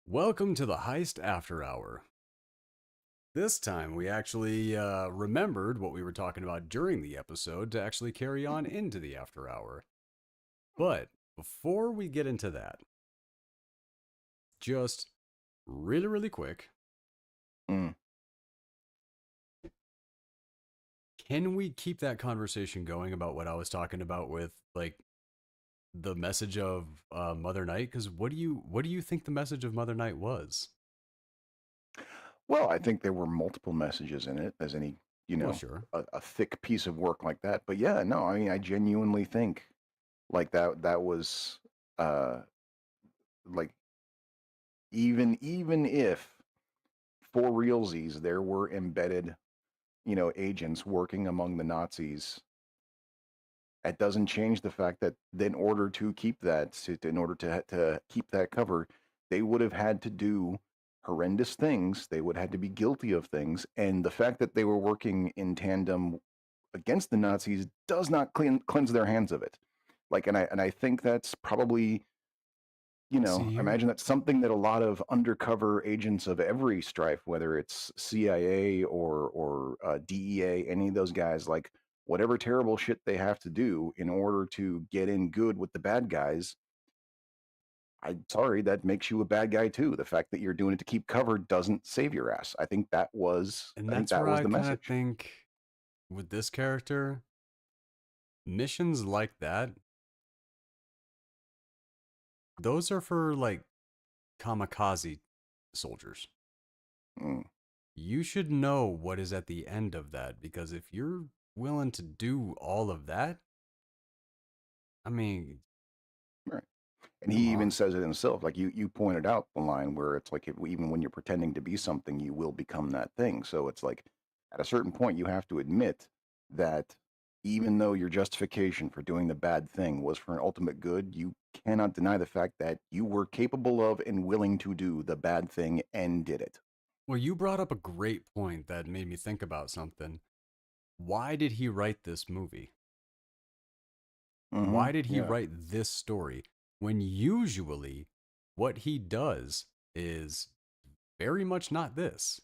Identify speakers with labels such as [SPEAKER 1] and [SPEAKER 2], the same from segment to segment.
[SPEAKER 1] Welcome to the Heist After Hour. This time we actually remembered what we were talking about during the episode to actually carry on into the After Hour. But before we get into that, just really quick,
[SPEAKER 2] Mm.
[SPEAKER 1] can we keep that conversation going about what I was talking about with like the message of Mother Night? Because what do you think the message of Mother Night was?
[SPEAKER 2] Well, I think there were multiple messages in it, as any, you
[SPEAKER 1] Well,
[SPEAKER 2] know,
[SPEAKER 1] sure.
[SPEAKER 2] a thick piece of work like that. But yeah, no, I mean, I genuinely think like that was uh like even if for realsies there were embedded, agents working among the Nazis, it doesn't change the fact that in order to keep in order to keep that cover, they would have had to do horrendous things. They would have had to be guilty of things, and the fact that they were working in tandem against the Nazis does not cleanse their hands of it. And I think that's probably,
[SPEAKER 1] See
[SPEAKER 2] I
[SPEAKER 1] here.
[SPEAKER 2] imagine that's something that a lot of undercover agents of every stripe, whether it's CIA or DEA, any of those guys, like whatever terrible shit they have to do in order to get in good with the bad guys. I'm sorry, that makes you a bad guy too. The fact that you're doing it to keep cover doesn't save your ass.
[SPEAKER 1] And
[SPEAKER 2] I think
[SPEAKER 1] that's
[SPEAKER 2] that
[SPEAKER 1] where
[SPEAKER 2] was
[SPEAKER 1] I
[SPEAKER 2] the
[SPEAKER 1] kind of
[SPEAKER 2] message.
[SPEAKER 1] think with this character, missions like that, those are for like kamikaze soldiers.
[SPEAKER 2] Mm,
[SPEAKER 1] You should know what is at the end of that because if you're willing to do all of that, I mean,
[SPEAKER 2] right. And he
[SPEAKER 1] come
[SPEAKER 2] even
[SPEAKER 1] on.
[SPEAKER 2] says it himself. Like you pointed out the line where it's like even when you're pretending to be something, you will become that thing. So it's like at a certain point, you have to admit that even though your justification for doing the bad thing was for an ultimate good, you cannot deny the fact that you were capable of and willing to do the bad thing and did it.
[SPEAKER 1] Well, you brought up a great point that made me think about something. Why did he write this movie? Why did he
[SPEAKER 2] Yeah.
[SPEAKER 1] write this story when usually what he does is very much not this?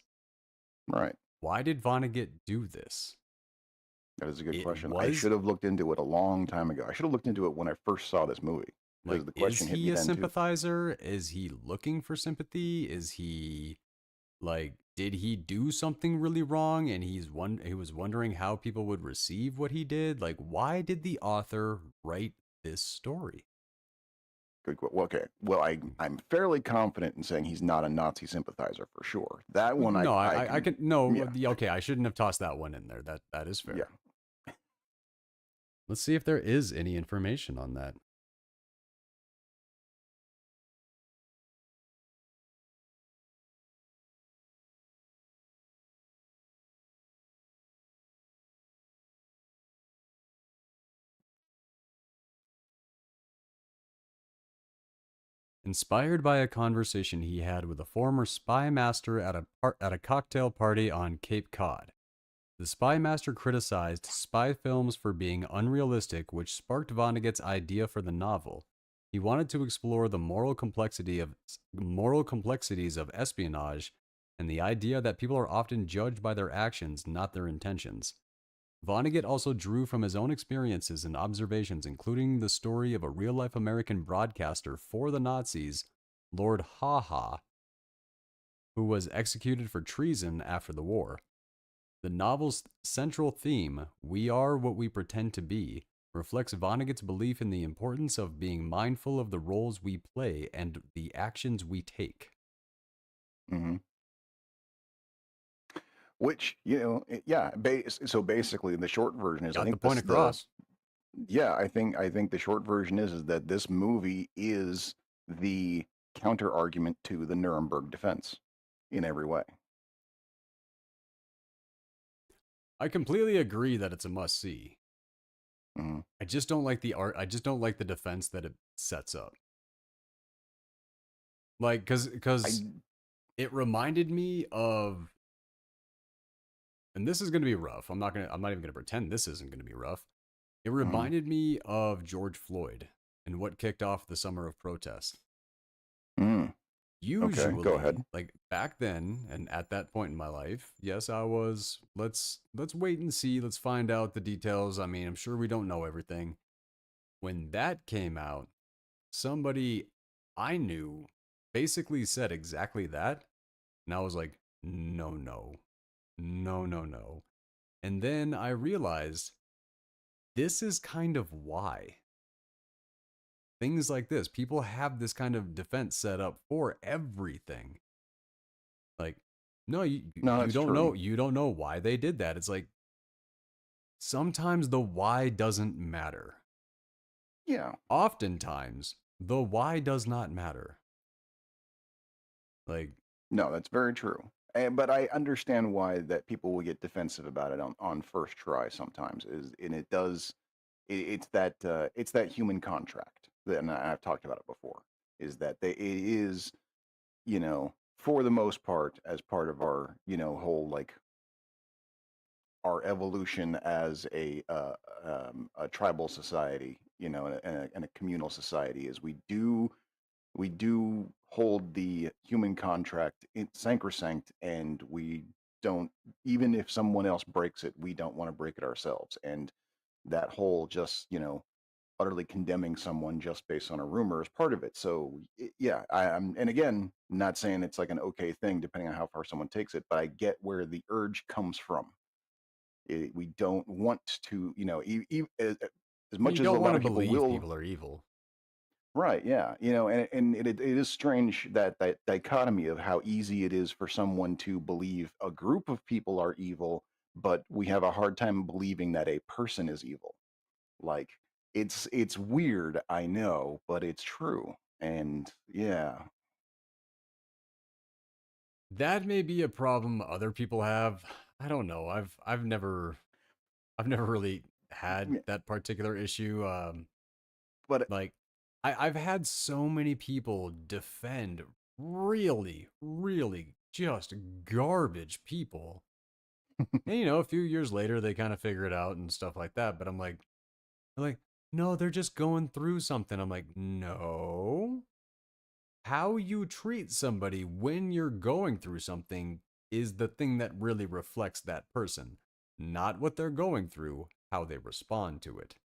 [SPEAKER 2] Right.
[SPEAKER 1] Why did Vonnegut do this?
[SPEAKER 2] That is a good
[SPEAKER 1] It
[SPEAKER 2] question. I
[SPEAKER 1] was
[SPEAKER 2] should have looked into it a long time ago. I should have looked into it when I first saw this movie because
[SPEAKER 1] like,
[SPEAKER 2] the
[SPEAKER 1] is
[SPEAKER 2] question hit
[SPEAKER 1] he
[SPEAKER 2] me
[SPEAKER 1] a
[SPEAKER 2] then too.
[SPEAKER 1] sympathizer? Is he looking for sympathy? Is he like, did he do something really wrong and he was wondering how people would receive what he did? Like, why did the author write this story?
[SPEAKER 2] Well, okay. Well, I'm fairly confident in saying he's not a Nazi sympathizer for sure. That one
[SPEAKER 1] No,
[SPEAKER 2] I
[SPEAKER 1] I
[SPEAKER 2] can,
[SPEAKER 1] can no.
[SPEAKER 2] yeah,
[SPEAKER 1] Okay, I shouldn't have tossed that one in there. That is
[SPEAKER 2] yeah.
[SPEAKER 1] fair. Let's see if there is any information on that. Inspired by a conversation he had with a former spy master at a cocktail party on Cape Cod. The spy master criticized spy films for being unrealistic, which sparked Vonnegut's idea for the novel. He wanted to explore the moral complexities of espionage and the idea that people are often judged by their actions, not their intentions. Vonnegut also drew from his own experiences and observations, including the story of a real life American broadcaster for the Nazis, Lord Ha Ha, who was executed for treason after the war. The novel's central theme, "We are what we pretend to be," reflects Vonnegut's belief in the importance of being mindful of the roles we play and the actions we take.
[SPEAKER 2] hmm Which yeah. So basically, the short version is, I
[SPEAKER 1] Got the
[SPEAKER 2] think
[SPEAKER 1] point
[SPEAKER 2] this the
[SPEAKER 1] across.
[SPEAKER 2] yeah, I think the short version is that this movie is the counter argument to the Nuremberg defense in every way.
[SPEAKER 1] I completely agree that it's a must see.
[SPEAKER 2] hmm
[SPEAKER 1] I just don't like the art. I just don't like the defense that it sets up. Like,
[SPEAKER 2] I
[SPEAKER 1] cause it reminded me of, and this is gonna be rough. I'm not even gonna pretend this isn't gonna be rough. It
[SPEAKER 2] mhm.
[SPEAKER 1] reminded me of George Floyd and what kicked off the summer of protest.
[SPEAKER 2] Mm. Okay, go
[SPEAKER 1] usually,
[SPEAKER 2] ahead.
[SPEAKER 1] like back then and at that point in my life, yes, I was let's wait and see, let's find out the details. I mean, I'm sure we don't know everything. When that came out, somebody I knew basically said exactly that, and I was like, no, no, no, no, no. And then I realized this is kind of why things like this, people have this kind of defense set up for everything. Like, no,
[SPEAKER 2] No,
[SPEAKER 1] you
[SPEAKER 2] that's
[SPEAKER 1] don't
[SPEAKER 2] true.
[SPEAKER 1] know, you don't know why they did that. It's like sometimes the why doesn't matter.
[SPEAKER 2] Yeah.
[SPEAKER 1] Oftentimes, the why does not matter. Like,
[SPEAKER 2] No, that's very true. But I understand why that people will get defensive about it on first try sometimes. And it does it's that human contract that, and I've talked about it before. Is that it is, for the most part, as part of our, whole, like, our evolution as a tribal society, and a communal society, is we do hold the human contract in sacrosanct, and we don't, even if someone else breaks it, we don't want to break it ourselves. And that whole, just, utterly condemning someone just based on a rumor is part of it. So yeah, I'm, and again, not saying it's like an okay thing depending on how far someone takes it, but I get where the urge comes from. We don't want to, as
[SPEAKER 1] you
[SPEAKER 2] much as a
[SPEAKER 1] don't
[SPEAKER 2] lot
[SPEAKER 1] want to
[SPEAKER 2] of people
[SPEAKER 1] believe
[SPEAKER 2] will.
[SPEAKER 1] people are evil.
[SPEAKER 2] Right, yeah, and it is strange, that dichotomy of how easy it is for someone to believe a group of people are evil, but we have a hard time believing that a person is evil. Like, it's weird, I know, but it's true. And yeah.
[SPEAKER 1] That may be a problem other people have. I don't know. I've never really had
[SPEAKER 2] Yeah,
[SPEAKER 1] that particular issue.
[SPEAKER 2] but
[SPEAKER 1] Like I've had so many people defend really, really just garbage people. And a few years later they kind of figure it out and stuff like that. But I'm like, no, they're just going through something. I'm like, no. How you treat somebody when you're going through something is the thing that really reflects that person, not what they're going through, how they respond to it.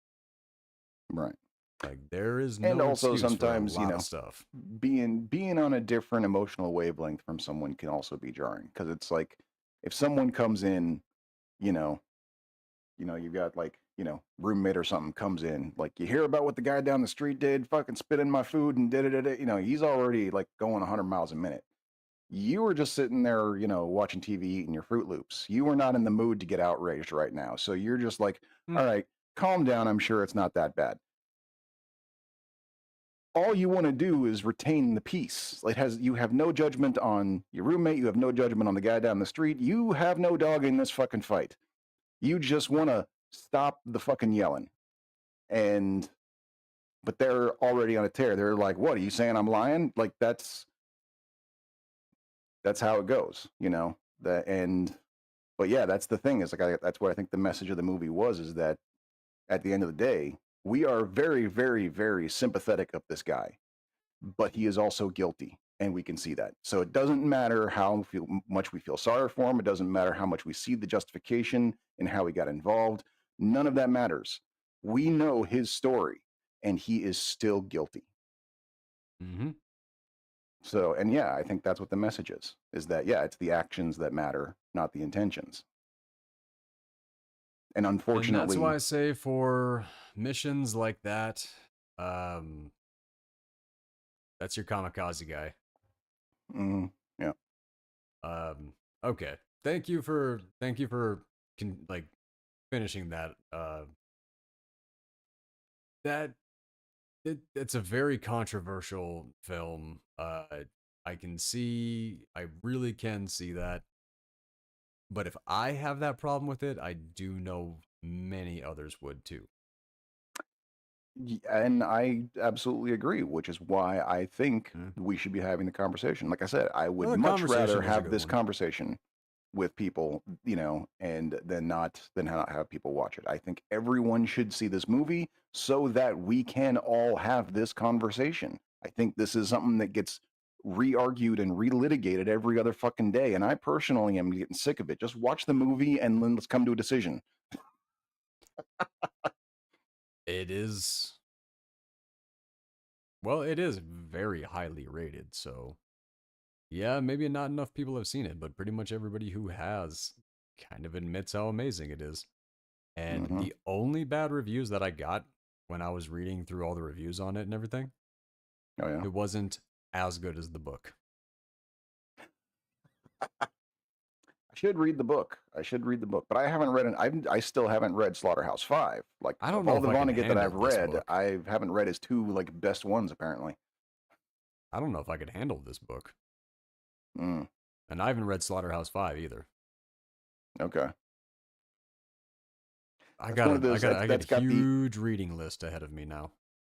[SPEAKER 2] right.
[SPEAKER 1] Like, there is
[SPEAKER 2] And
[SPEAKER 1] no
[SPEAKER 2] also
[SPEAKER 1] excuse for a
[SPEAKER 2] sometimes,
[SPEAKER 1] lot of stuff.
[SPEAKER 2] being on a different emotional wavelength from someone can also be jarring, because it's like, if someone comes in, you know, you've got, like, roommate or something comes in, like, you hear about what the guy down the street did, fucking spit in my food and did it, he's already, like, going 100 miles a minute. You were just sitting there, watching TV, eating your Fruit Loops. You were not in the mood to get outraged right now. So you're just like,
[SPEAKER 1] Hmm.
[SPEAKER 2] all right, calm down. I'm sure it's not that bad. All you want to do is retain the peace. You have no judgment on your roommate. You have no judgment on the guy down the street. You have no dog in this fucking fight. You just want to stop the fucking yelling. And, but they're already on a tear. They're like, what, are you saying I'm lying? Like, that's how it goes, and but yeah, that's the thing, is like, that's what I think the message of the movie was, is that at the end of the day, we are very, very, very sympathetic of this guy, but he is also guilty, and we can see that. So it doesn't matter how much we feel sorry for him. It doesn't matter how much we see the justification and how he got involved. None of that matters. We know his story, and he is still guilty.
[SPEAKER 1] Mm-hmm.
[SPEAKER 2] So, and yeah, I think that's what the message is that, yeah, it's the actions that matter, not the intentions. And
[SPEAKER 1] And that's why
[SPEAKER 2] unfortunately,
[SPEAKER 1] I say for missions like that, um, that's your kamikaze guy.
[SPEAKER 2] yeah.
[SPEAKER 1] Um, okay. Thank you for like finishing that. That it's a very controversial film. I can see, I really can see that. But if I have that problem with it, I do know many others would too.
[SPEAKER 2] And I absolutely agree, which is why I think
[SPEAKER 1] Mm.
[SPEAKER 2] we should be having the conversation. Like I said, I
[SPEAKER 1] Well,
[SPEAKER 2] would
[SPEAKER 1] the
[SPEAKER 2] much rather
[SPEAKER 1] conversation is a
[SPEAKER 2] have
[SPEAKER 1] good
[SPEAKER 2] this
[SPEAKER 1] one.
[SPEAKER 2] conversation with people, and than not have people watch it. I think everyone should see this movie so that we can all have this conversation. I think this is something that gets re-argued and relitigated every other fucking day, and I personally am getting sick of it. Just watch the movie and then let's come to a decision.
[SPEAKER 1] It is. Well, it is very highly rated, so yeah, maybe not enough people have seen it, but pretty much everybody who has kind of admits how amazing it is. And
[SPEAKER 2] Hmm.
[SPEAKER 1] the only bad reviews that I got when I was reading through all the reviews on it and everything,
[SPEAKER 2] Oh yeah.
[SPEAKER 1] it wasn't as good as the book.
[SPEAKER 2] I should read the book. I should read the book, but I haven't read it. I still haven't read Slaughterhouse-Five. Like
[SPEAKER 1] I don't
[SPEAKER 2] of
[SPEAKER 1] know
[SPEAKER 2] all
[SPEAKER 1] if
[SPEAKER 2] the
[SPEAKER 1] I can
[SPEAKER 2] Vonnegut that
[SPEAKER 1] handle
[SPEAKER 2] I've
[SPEAKER 1] this
[SPEAKER 2] read,
[SPEAKER 1] book.
[SPEAKER 2] I haven't read his two like best ones apparently.
[SPEAKER 1] I don't know if I could handle this book.
[SPEAKER 2] Mm,
[SPEAKER 1] And I haven't read Slaughterhouse-Five either.
[SPEAKER 2] okay,
[SPEAKER 1] I
[SPEAKER 2] that's
[SPEAKER 1] got
[SPEAKER 2] one of
[SPEAKER 1] a I
[SPEAKER 2] those
[SPEAKER 1] got a,
[SPEAKER 2] that's
[SPEAKER 1] I got
[SPEAKER 2] that's
[SPEAKER 1] a
[SPEAKER 2] got the
[SPEAKER 1] huge reading list ahead of me now.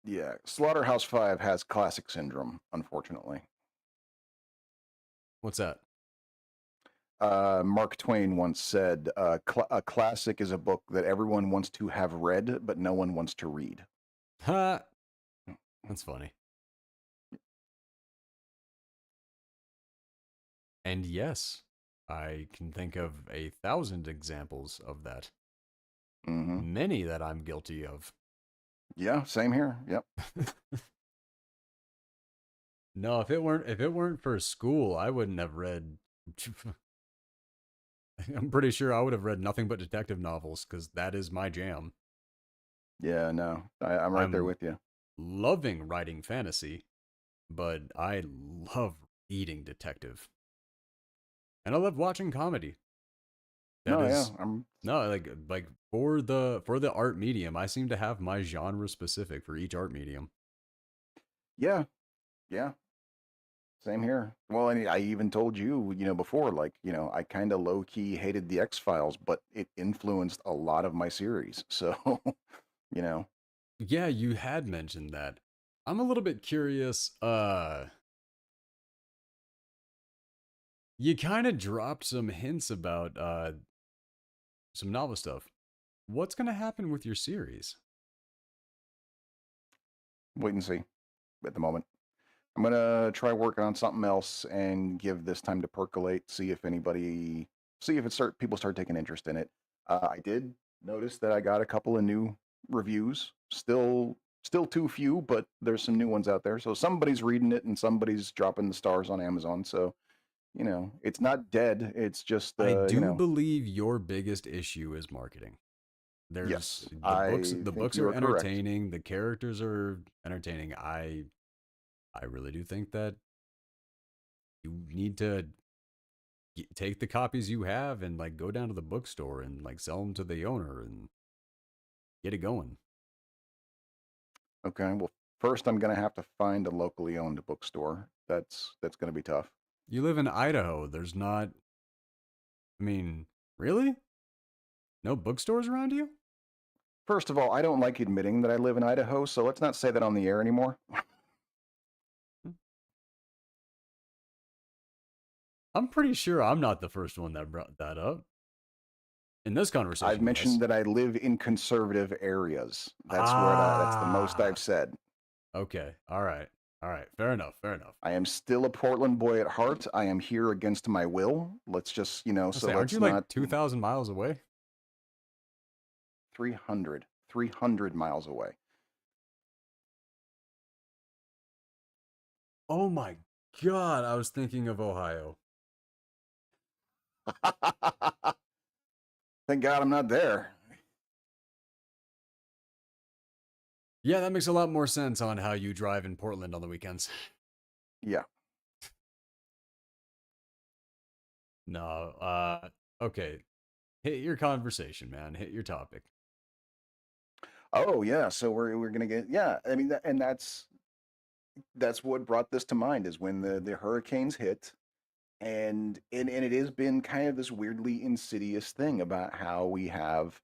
[SPEAKER 2] yeah. Slaughterhouse-Five has classic syndrome, unfortunately.
[SPEAKER 1] What's that?
[SPEAKER 2] Mark Twain once said, "A classic is a book that everyone wants to have read, but no one wants to read."
[SPEAKER 1] Ha! That's funny. And yes, I can think of 1,000 examples of that.
[SPEAKER 2] Hmm.
[SPEAKER 1] Many that I'm guilty of.
[SPEAKER 2] Yeah, same here. Yep.
[SPEAKER 1] No, if it weren't for school, I wouldn't have read. I'm pretty sure I would have read nothing but detective novels because that is my jam.
[SPEAKER 2] Yeah, no, I'm right there
[SPEAKER 1] I'm
[SPEAKER 2] with you.
[SPEAKER 1] loving writing fantasy, but I love reading detective, and I love watching comedy. That
[SPEAKER 2] No, yeah,
[SPEAKER 1] is
[SPEAKER 2] I'm.
[SPEAKER 1] no like for the art medium, I seem to have my genre specific for each art medium.
[SPEAKER 2] Yeah, yeah, same here. Well, and I even told you, before, like, I kind of low key hated the X-Files, but it influenced a lot of my series. So, you know,
[SPEAKER 1] Yeah, you had mentioned that. I'm a little bit curious. You kind of dropped some hints about some novel stuff. What's gonna happen with your series?
[SPEAKER 2] wait and see at the moment. I'm gonna try working on something else and give this time to percolate. See if people start taking interest in it. I did notice that I got a couple of new reviews. Still too few, but there's some new ones out there. So somebody's reading it and somebody's dropping the stars on Amazon. So it's not dead. It's just
[SPEAKER 1] I do believe your biggest issue is marketing.
[SPEAKER 2] yes,
[SPEAKER 1] There's the books.
[SPEAKER 2] I
[SPEAKER 1] The
[SPEAKER 2] think
[SPEAKER 1] books
[SPEAKER 2] you
[SPEAKER 1] are
[SPEAKER 2] are correct.
[SPEAKER 1] entertaining. The characters are entertaining. I really do think that you need to take the copies you have and like go down to the bookstore and like sell them to the owner and get it going.
[SPEAKER 2] Okay, well, first I'm gonna have to find a locally owned bookstore. That's gonna be tough.
[SPEAKER 1] You live in Idaho. There's not. I mean, really? No bookstores around you?
[SPEAKER 2] First of all, I don't like admitting that I live in Idaho, so let's not say that on the air anymore.
[SPEAKER 1] I'm pretty sure I'm not the first one that brought that up. In this
[SPEAKER 2] I've
[SPEAKER 1] conversation, yes.
[SPEAKER 2] mentioned that I live in conservative areas. That's the most I've
[SPEAKER 1] Ah,
[SPEAKER 2] said.
[SPEAKER 1] okay. All right. All right. Fair enough. Fair enough.
[SPEAKER 2] I am still a Portland boy at heart. I am here against my will. Let's just,
[SPEAKER 1] I
[SPEAKER 2] so
[SPEAKER 1] say, aren't
[SPEAKER 2] let's
[SPEAKER 1] you like
[SPEAKER 2] not
[SPEAKER 1] 2,000 miles away?
[SPEAKER 2] 300 miles away.
[SPEAKER 1] Oh my God. I was thinking of Ohio.
[SPEAKER 2] Thank God I'm not there.
[SPEAKER 1] Yeah, that makes a lot more sense on how you drive in Portland on the weekends.
[SPEAKER 2] Yeah.
[SPEAKER 1] No, okay. Hit your conversation, man. Hit your topic.
[SPEAKER 2] Oh yeah. So we're gonna get yeah. I mean, and that's what brought this to mind is when the hurricanes hit, and it has been kind of this weirdly insidious thing about how we have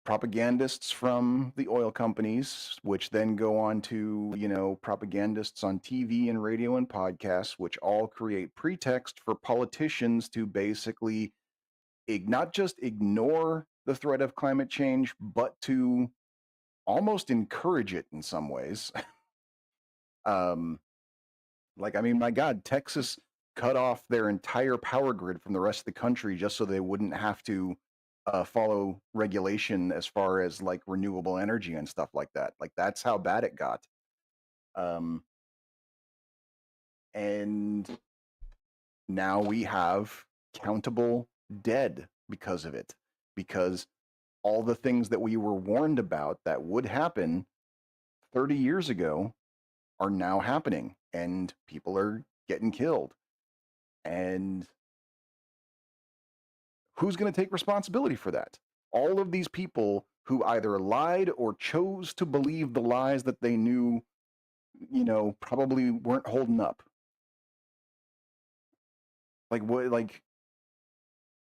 [SPEAKER 2] propagandists from the oil companies, which then go on to propagandists on TV and radio and podcasts, which all create pretext for politicians to basically not just ignore the threat of climate change, but to almost encourage it in some ways. um Like, I mean, my God, Texas cut off their entire power grid from the rest of the country just so they wouldn't have to follow regulation as far as like renewable energy and stuff like that. Like, that's how bad it got. Um, and now we have countable dead because of it, because all the things that we were warned about that would happen 30 years ago are now happening, and people are getting killed. And who's going to take responsibility for that? All of these people who either lied or chose to believe the lies that they knew, probably weren't holding up. Like what? Like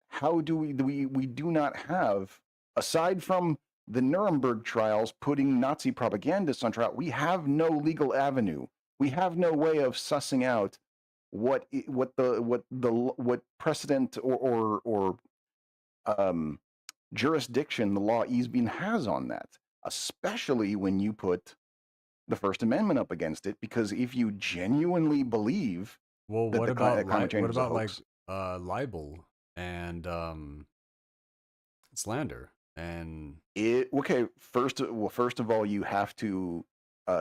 [SPEAKER 2] how do we do not have, aside from the Nuremberg trials putting Nazi propagandists on trial, we have no legal avenue. We have no way of sussing out what precedent or um, jurisdiction the law even has on that, especially when you put the First Amendment up against it. Because if you genuinely believe
[SPEAKER 1] Well,
[SPEAKER 2] that climate change
[SPEAKER 1] what
[SPEAKER 2] was a
[SPEAKER 1] about like
[SPEAKER 2] hoax,
[SPEAKER 1] libel and slander and
[SPEAKER 2] first of all, you have to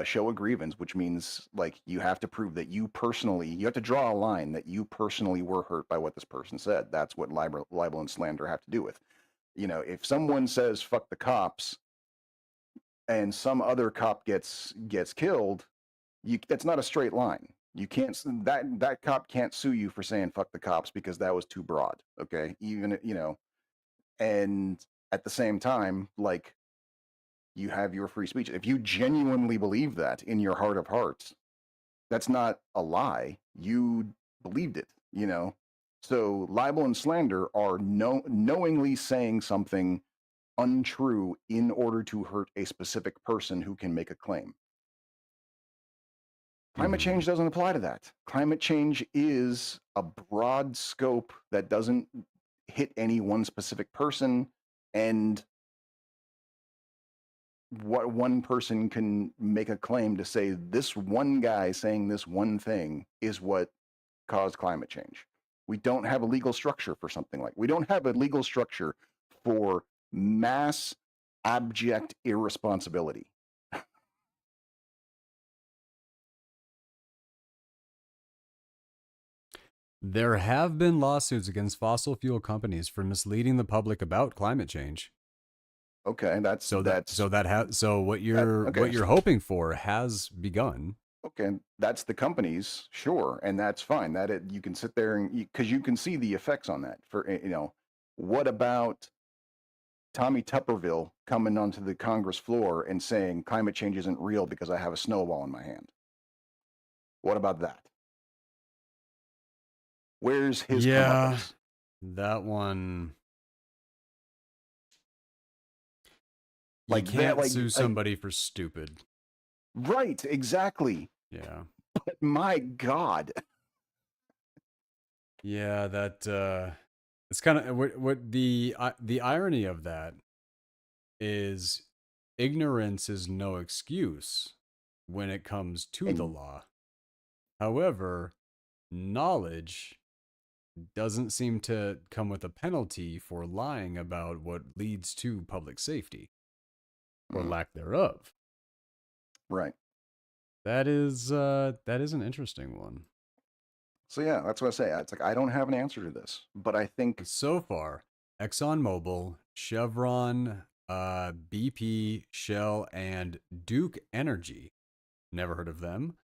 [SPEAKER 2] show a grievance, which means like you have to prove that you have to draw a line that you personally were hurt by what this person said. That's what libel and slander have to do with. If someone says "fuck the cops" and some other cop gets killed, that's not a straight line. You can't that cop can't sue you for saying "fuck the cops" because that was too broad. Okay, even and at the same time, like, you have your free speech. If you genuinely believe that in your heart of hearts, that's not a lie. You believed it. So libel and slander are knowingly saying something untrue in order to hurt a specific person who can make a claim. Climate
[SPEAKER 1] mhm.
[SPEAKER 2] change doesn't apply to that. Climate change is a broad scope that doesn't hit any one specific person, and what one person can make a claim to say this one guy saying this one thing is what caused climate change. We don't have a legal structure for something like we don't have a legal structure for mass abject irresponsibility.
[SPEAKER 1] There have been lawsuits against fossil fuel companies for misleading the public about climate change.
[SPEAKER 2] Okay, that's
[SPEAKER 1] So
[SPEAKER 2] that
[SPEAKER 1] what
[SPEAKER 2] okay.
[SPEAKER 1] you're hoping for has begun.
[SPEAKER 2] Okay, that's the companies, sure, and that's fine. You can sit there and because you can see the effects on that. What about Tommy Tupperville coming onto the Congress floor and saying climate change isn't real because I have a snowball in my hand? What about that? Where's his
[SPEAKER 1] Yeah,
[SPEAKER 2] comeuppance?
[SPEAKER 1] that one. You
[SPEAKER 2] Like that,
[SPEAKER 1] can't sue somebody for stupid.
[SPEAKER 2] right, exactly.
[SPEAKER 1] Yeah.
[SPEAKER 2] But my God.
[SPEAKER 1] Yeah, that it's kind of what the irony of that is ignorance is no excuse when it comes to the
[SPEAKER 2] And
[SPEAKER 1] law. However, knowledge doesn't seem to come with a penalty for lying about what leads to public safety or
[SPEAKER 2] mm,
[SPEAKER 1] lack thereof.
[SPEAKER 2] right.
[SPEAKER 1] That is an interesting one.
[SPEAKER 2] So yeah, that's what I say. It's like I don't have an answer to this, but I think
[SPEAKER 1] So far, ExxonMobil, Chevron, BP, Shell, and Duke Energy. Never heard of them,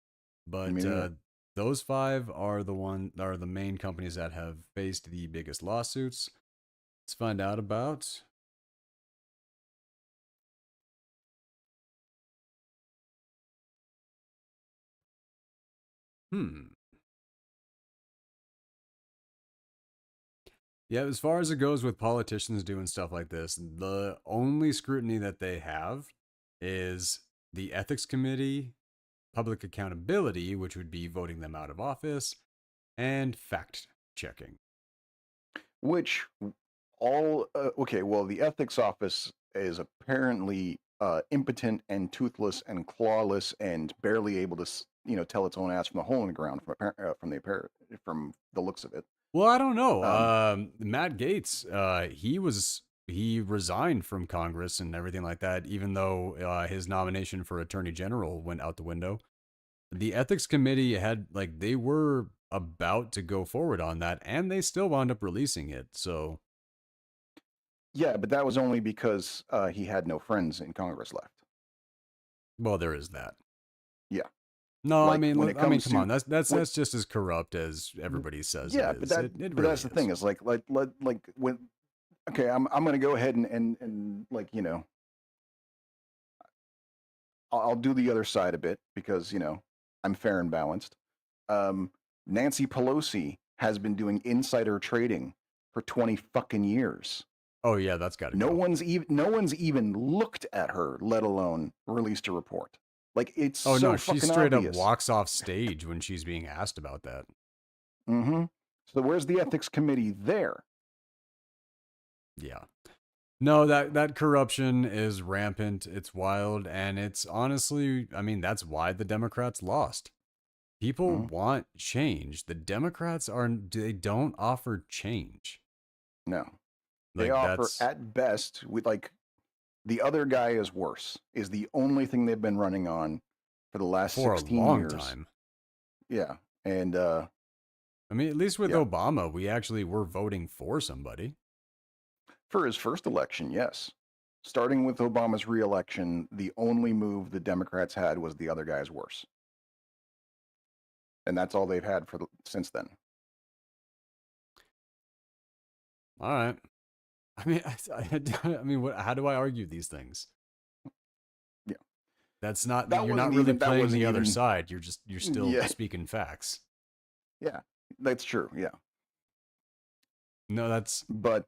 [SPEAKER 2] me
[SPEAKER 1] but
[SPEAKER 2] neither.
[SPEAKER 1] those five are the main companies that have faced the biggest lawsuits. Let's find out about. Hmm. Yeah, as far as it goes with politicians doing stuff like this, the only scrutiny that they have is the ethics committee, public accountability, which would be voting them out of office, and fact checking.
[SPEAKER 2] Which all okay, well, the ethics office is apparently impotent and toothless and clawless and barely able to tell its own ass from the hole in the ground from the looks of it.
[SPEAKER 1] Well, I don't know.
[SPEAKER 2] Um,
[SPEAKER 1] Matt Gaetz, he resigned from Congress and everything like that, even though his nomination for Attorney General went out the window. The ethics committee had they were about to go forward on that, and they still wound up releasing it. So,
[SPEAKER 2] yeah, but that was only because he had no friends in Congress left.
[SPEAKER 1] well, there is that.
[SPEAKER 2] Yeah,
[SPEAKER 1] No,
[SPEAKER 2] like when it comes
[SPEAKER 1] come on.
[SPEAKER 2] to
[SPEAKER 1] That's just as corrupt as
[SPEAKER 2] w-
[SPEAKER 1] everybody says it
[SPEAKER 2] yeah, but
[SPEAKER 1] is. It
[SPEAKER 2] that's
[SPEAKER 1] really
[SPEAKER 2] the
[SPEAKER 1] is.
[SPEAKER 2] thing is like when okay, I'm gonna go ahead and I'll do the other side a bit because I'm fair and balanced. Um, Nancy Pelosi has been doing insider trading for 20 fucking years.
[SPEAKER 1] Oh yeah, that's got to go.
[SPEAKER 2] No one's even looked at her, let alone released a report. Like it's
[SPEAKER 1] Oh no,
[SPEAKER 2] so
[SPEAKER 1] she
[SPEAKER 2] fucking
[SPEAKER 1] straight up
[SPEAKER 2] obvious.
[SPEAKER 1] walks off stage when she's being asked about that.
[SPEAKER 2] Mm-hmm. So where's the ethics committee there?
[SPEAKER 1] Yeah. No, that corruption is rampant. It's wild, and it's honestly, I mean, that's why the Democrats lost. People
[SPEAKER 2] Mm-hmm.
[SPEAKER 1] want change. The Democrats are they don't offer change.
[SPEAKER 2] No, they
[SPEAKER 1] Like
[SPEAKER 2] offer
[SPEAKER 1] that's
[SPEAKER 2] at best with like the other guy is worse. Is the only thing they've been running on for the last
[SPEAKER 1] for a
[SPEAKER 2] 16
[SPEAKER 1] long
[SPEAKER 2] years.
[SPEAKER 1] time.
[SPEAKER 2] Yeah, and
[SPEAKER 1] I mean, at least with
[SPEAKER 2] yeah,
[SPEAKER 1] Obama, we actually were voting for somebody.
[SPEAKER 2] for his first election, yes. Starting with Obama's reelection, the only move the Democrats had was the other guy's worse, and that's all they've had since then.
[SPEAKER 1] All right. I mean, I mean, what? How do I argue these things?
[SPEAKER 2] Yeah,
[SPEAKER 1] That's not. You're not really
[SPEAKER 2] that
[SPEAKER 1] playing
[SPEAKER 2] wasn't
[SPEAKER 1] the other
[SPEAKER 2] even
[SPEAKER 1] side. You're still
[SPEAKER 2] yeah,
[SPEAKER 1] speaking facts.
[SPEAKER 2] yeah, that's true. Yeah,
[SPEAKER 1] No, that's
[SPEAKER 2] but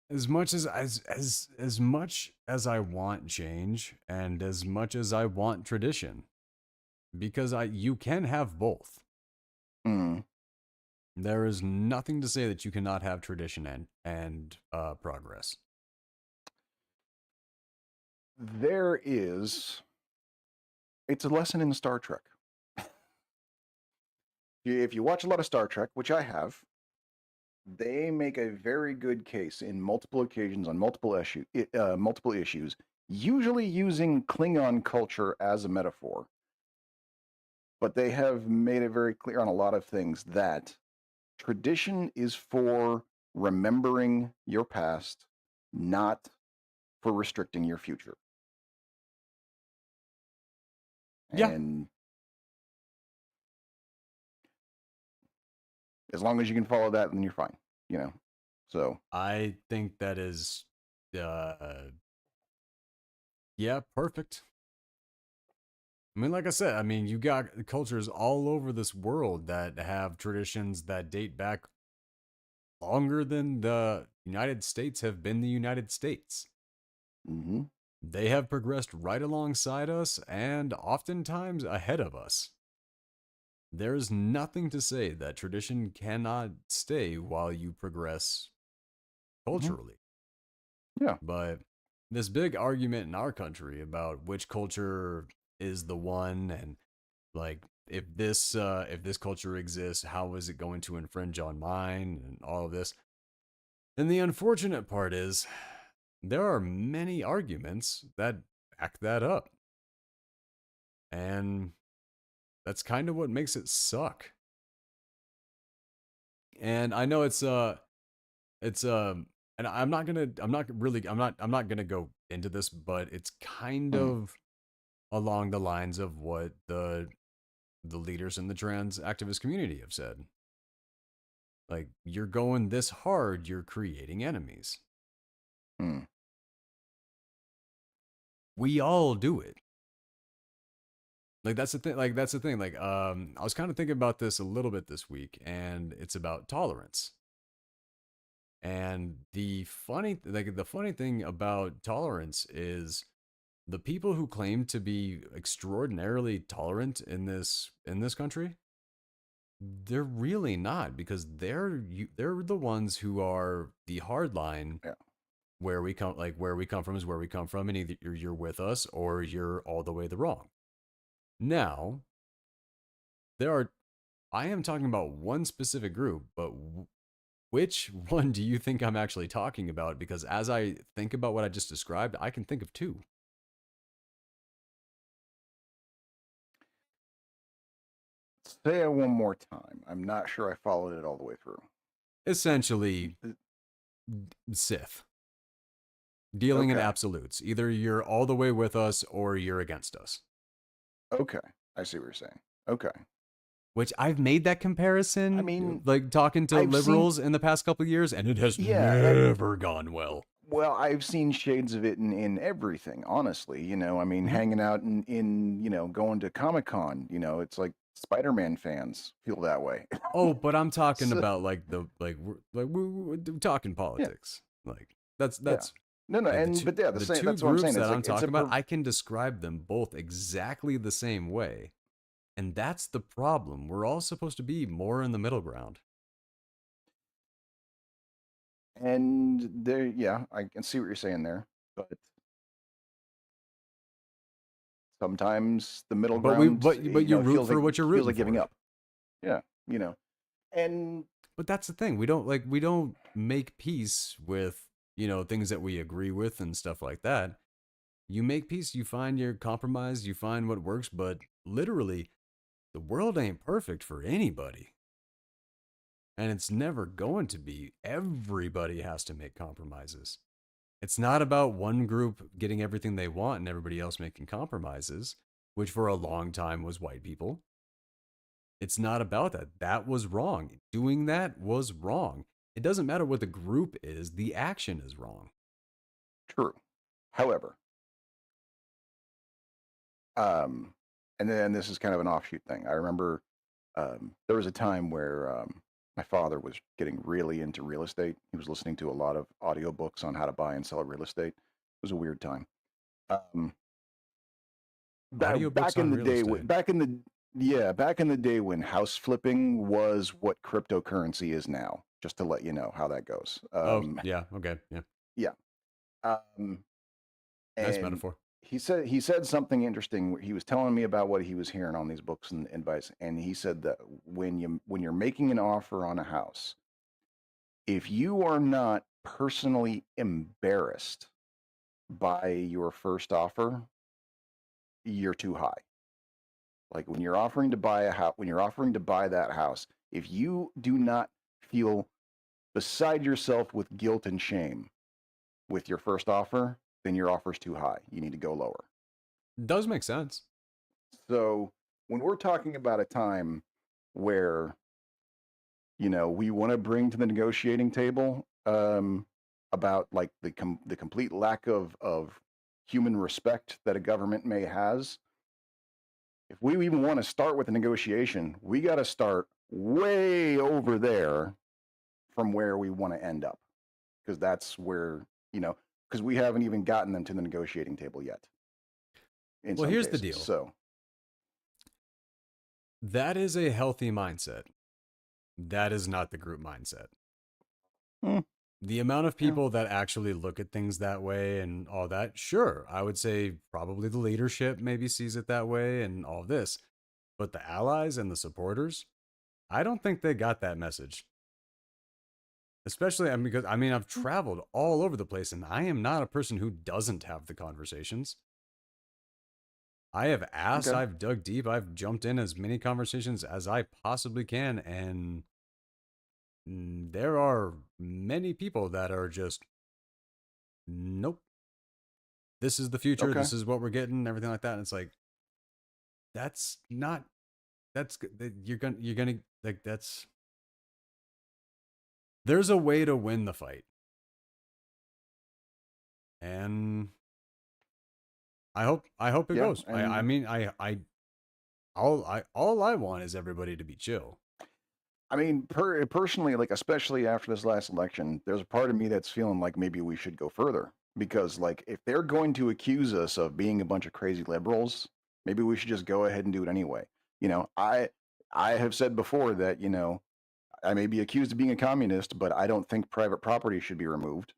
[SPEAKER 1] as much as much as I want change and as much as I want tradition, because I you can have both.
[SPEAKER 2] mm,
[SPEAKER 1] There is nothing to say that you cannot have tradition and progress.
[SPEAKER 2] there is. It's a lesson in Star Trek. If you watch a lot of Star Trek, which I have, they make a very good case in multiple occasions on multiple issues, usually using Klingon culture as a metaphor. But they have made it very clear on a lot of things that tradition is for remembering your past, not for restricting your future.
[SPEAKER 1] Yeah,
[SPEAKER 2] And as long as you can follow that, then you're fine, you know. So,
[SPEAKER 1] I think that is, uh, yeah, perfect. I mean, like I said, I mean, you got cultures all over this world that have traditions that date back longer than the United States have been the United States.
[SPEAKER 2] mm-hmm,
[SPEAKER 1] They have progressed right alongside us and oftentimes ahead of us. There is nothing to say that tradition cannot stay while you progress
[SPEAKER 2] mm-hmm,
[SPEAKER 1] culturally.
[SPEAKER 2] yeah,
[SPEAKER 1] But this big argument in our country about which culture is the one and like if this culture exists, how is it going to infringe on mine and all of this. And the unfortunate part is there are many arguments that back that up. And that's kind of what makes it suck. And I know it's and I'm not gonna go into this, but it's kind
[SPEAKER 2] mm,
[SPEAKER 1] of along the lines of what the leaders in the trans activist community have said. Like, you're going this hard, you're creating enemies.
[SPEAKER 2] mm,
[SPEAKER 1] We all do it. Like that's the thing. I was kind of thinking about this a little bit this week, and it's about tolerance. And the funny thing about tolerance is the people who claim to be extraordinarily tolerant in this country, they're really not because they're the ones who are the hard line
[SPEAKER 2] yeah,
[SPEAKER 1] where we come from is where we come from, and either you're with us or you're all the way the wrong. Now, there are. I am talking about one specific group, but which one do you think I'm actually talking about? Because as I think about what I just described, I can think of two.
[SPEAKER 2] Say it one more time. I'm not sure I followed it all the way through.
[SPEAKER 1] Essentially, Sith. Dealing in
[SPEAKER 2] Okay.
[SPEAKER 1] absolutes. Either you're all the way with us or you're against us.
[SPEAKER 2] Okay. I see what you're saying. Okay.
[SPEAKER 1] Which I've made that
[SPEAKER 2] I
[SPEAKER 1] comparison,
[SPEAKER 2] mean,
[SPEAKER 1] like talking to
[SPEAKER 2] I've seen,
[SPEAKER 1] liberals in the past couple of years, and it has
[SPEAKER 2] yeah, and
[SPEAKER 1] never gone well.
[SPEAKER 2] well, I've seen shades of it in everything, honestly. I mean,
[SPEAKER 1] Mm-hmm.
[SPEAKER 2] hanging out going to Comic-Con, it's like Spider-Man fans feel that way.
[SPEAKER 1] Oh, but I'm talking
[SPEAKER 2] So,
[SPEAKER 1] about like we're talking
[SPEAKER 2] yeah,
[SPEAKER 1] politics. Like
[SPEAKER 2] yeah.
[SPEAKER 1] that's
[SPEAKER 2] No, no,
[SPEAKER 1] like
[SPEAKER 2] and but yeah, the
[SPEAKER 1] the
[SPEAKER 2] same.
[SPEAKER 1] two
[SPEAKER 2] That's what I'm
[SPEAKER 1] groups
[SPEAKER 2] saying.
[SPEAKER 1] that
[SPEAKER 2] It's
[SPEAKER 1] I'm
[SPEAKER 2] like it's a
[SPEAKER 1] talking about. I can describe them both exactly the same way, and that's the problem. We're all supposed to be more in the middle ground.
[SPEAKER 2] and there. Yeah, I can see what you're saying there, but sometimes the middle
[SPEAKER 1] But we
[SPEAKER 2] ground,
[SPEAKER 1] but you root
[SPEAKER 2] feels
[SPEAKER 1] for
[SPEAKER 2] like
[SPEAKER 1] what you're
[SPEAKER 2] feels
[SPEAKER 1] rooting
[SPEAKER 2] like giving
[SPEAKER 1] for.
[SPEAKER 2] up. Yeah, and
[SPEAKER 1] But that's the thing. We don't make peace with, things that we agree with and stuff like that. You make peace, you find your compromise, you find what works, but literally the world ain't perfect for anybody. And it's never going to be. Everybody has to make compromises. It's not about one group getting everything they want and everybody else making compromises, which for a long time was white people. It's not about that. That was wrong. Doing that was wrong. It doesn't matter what the group is, the action is wrong.
[SPEAKER 2] true. However, um, and then this is kind of an offshoot thing. I remember there was a time where my father was getting really into real estate. He was listening to a lot of audiobooks on how to buy and sell real estate. It was a weird time. Um,
[SPEAKER 1] Audiobooks
[SPEAKER 2] back in
[SPEAKER 1] on
[SPEAKER 2] the
[SPEAKER 1] real
[SPEAKER 2] day,
[SPEAKER 1] estate.
[SPEAKER 2] back in the day when house flipping was what cryptocurrency is now. Just to let you know how that goes.
[SPEAKER 1] Oh, yeah. Okay. Yeah.
[SPEAKER 2] Yeah. Um,
[SPEAKER 1] Nice
[SPEAKER 2] and
[SPEAKER 1] metaphor.
[SPEAKER 2] he said something interesting. He was telling me about what he was hearing on these books and advice, and he said that when you're making an offer on a house, if you are not personally embarrassed by your first offer, you're too high. Like when you're offering to buy a house, when you're offering to buy that house, if you do not feel beside yourself with guilt and shame with your first offer, then your offer's too high. You need to go lower.
[SPEAKER 1] Does make sense.
[SPEAKER 2] So when we're talking about a time where we want to bring to the negotiating table about like the complete lack of human respect that a government may has, if we even want to start with a negotiation, we got to start way over there from where we want to end up, because that's where because we haven't even gotten them to the negotiating table yet in
[SPEAKER 1] Well,
[SPEAKER 2] some
[SPEAKER 1] here's the
[SPEAKER 2] cases.
[SPEAKER 1] deal.
[SPEAKER 2] So
[SPEAKER 1] That is a healthy mindset. That is not the group mindset.
[SPEAKER 2] hmm,
[SPEAKER 1] The amount of
[SPEAKER 2] yeah,
[SPEAKER 1] people that actually look at things that way and all that, sure, I would say probably the leadership maybe sees it that way and all this. But the allies and the supporters, I don't think they got that message. Especially, because I've traveled all over the place and I am not a person who doesn't have the conversations. I have asked,
[SPEAKER 2] okay,
[SPEAKER 1] I've dug deep, I've jumped in as many conversations as I possibly can, and there are many people that are just, nope, this is the future,
[SPEAKER 2] okay,
[SPEAKER 1] this is what we're getting, everything like that. And it's like, that's not, you're gonna, like, there's a way to win the fight. And I hope it
[SPEAKER 2] yeah,
[SPEAKER 1] goes. I
[SPEAKER 2] and
[SPEAKER 1] mean, all I want is everybody to be chill.
[SPEAKER 2] I mean, personally, like especially after this last election, there's a part of me that's feeling like maybe we should go further, because like if they're going to accuse us of being a bunch of crazy liberals, maybe we should just go ahead and do it anyway. You know, I have said before that I may be accused of being a communist, but I don't think private property should be removed.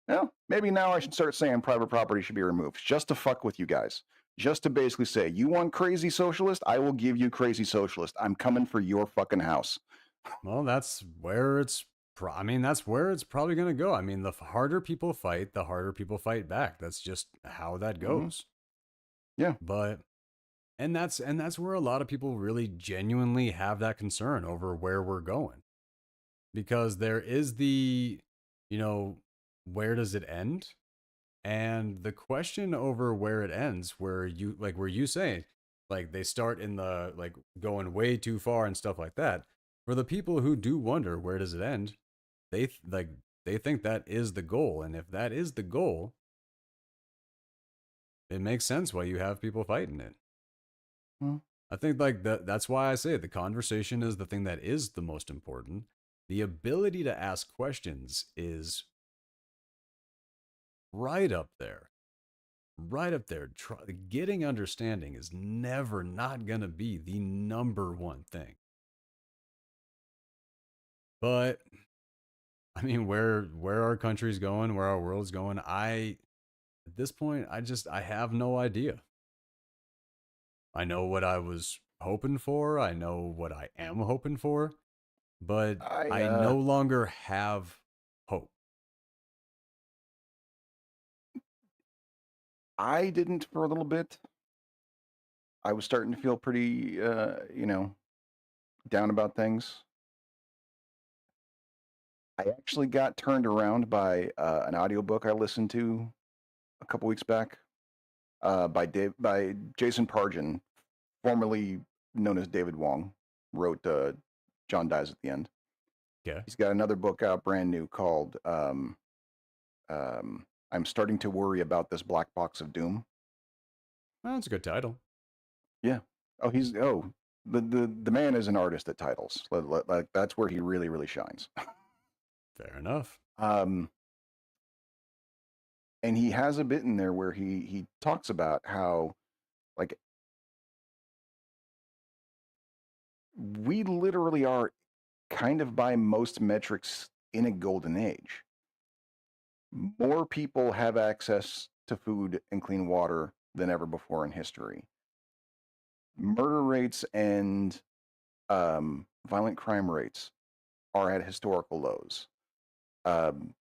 [SPEAKER 2] Well, maybe now I should start saying private property should be removed just to fuck with you guys. just to basically say, you want crazy socialist? I will give you crazy socialist. I'm coming for your fucking house.
[SPEAKER 1] Well, that's where it's. I mean, that's where it's probably going to go. I mean, the harder people fight, the harder people fight back. That's just how that
[SPEAKER 2] Hmm.
[SPEAKER 1] goes.
[SPEAKER 2] Yeah.
[SPEAKER 1] But and that's where a lot of people really genuinely have that concern over where we're going, because there is the, you know, where does it end? And the question over where it ends, where you say, like they start in the like going way too far and stuff like that. For the people who do wonder where does it end, like they think that is the goal, and if that is the goal, it makes sense why you have people fighting it.
[SPEAKER 2] Hmm.
[SPEAKER 1] I think like that's why I say the conversation is the thing that is the most important. The ability to ask questions is right up there. Right up there. Getting understanding is never not going to be the number one thing. But I mean, where our country's going, where our world's going, at this point, I have no idea. I know what I was hoping for. I know what I am hoping for, but
[SPEAKER 2] I
[SPEAKER 1] I no longer have hope.
[SPEAKER 2] I didn't for a little bit. I was starting to feel pretty, down about things. I actually got turned around by an audiobook I listened to a couple weeks back by Jason Pargin, formerly known as David Wong, wrote John Dies at the End.
[SPEAKER 1] Okay.
[SPEAKER 2] He's got another book out, brand new, called I'm Starting to Worry About This Black Box of Doom.
[SPEAKER 1] Well, that's a good title.
[SPEAKER 2] Yeah. Oh, the man is an artist at titles. Like that's where he really really shines.
[SPEAKER 1] Fair enough.
[SPEAKER 2] Um, and he has a bit in there where he talks about how like we literally are kind of by most metrics in a golden age. More people have access to food and clean water than ever before in history. Murder rates and violent crime rates are at historical lows. Um,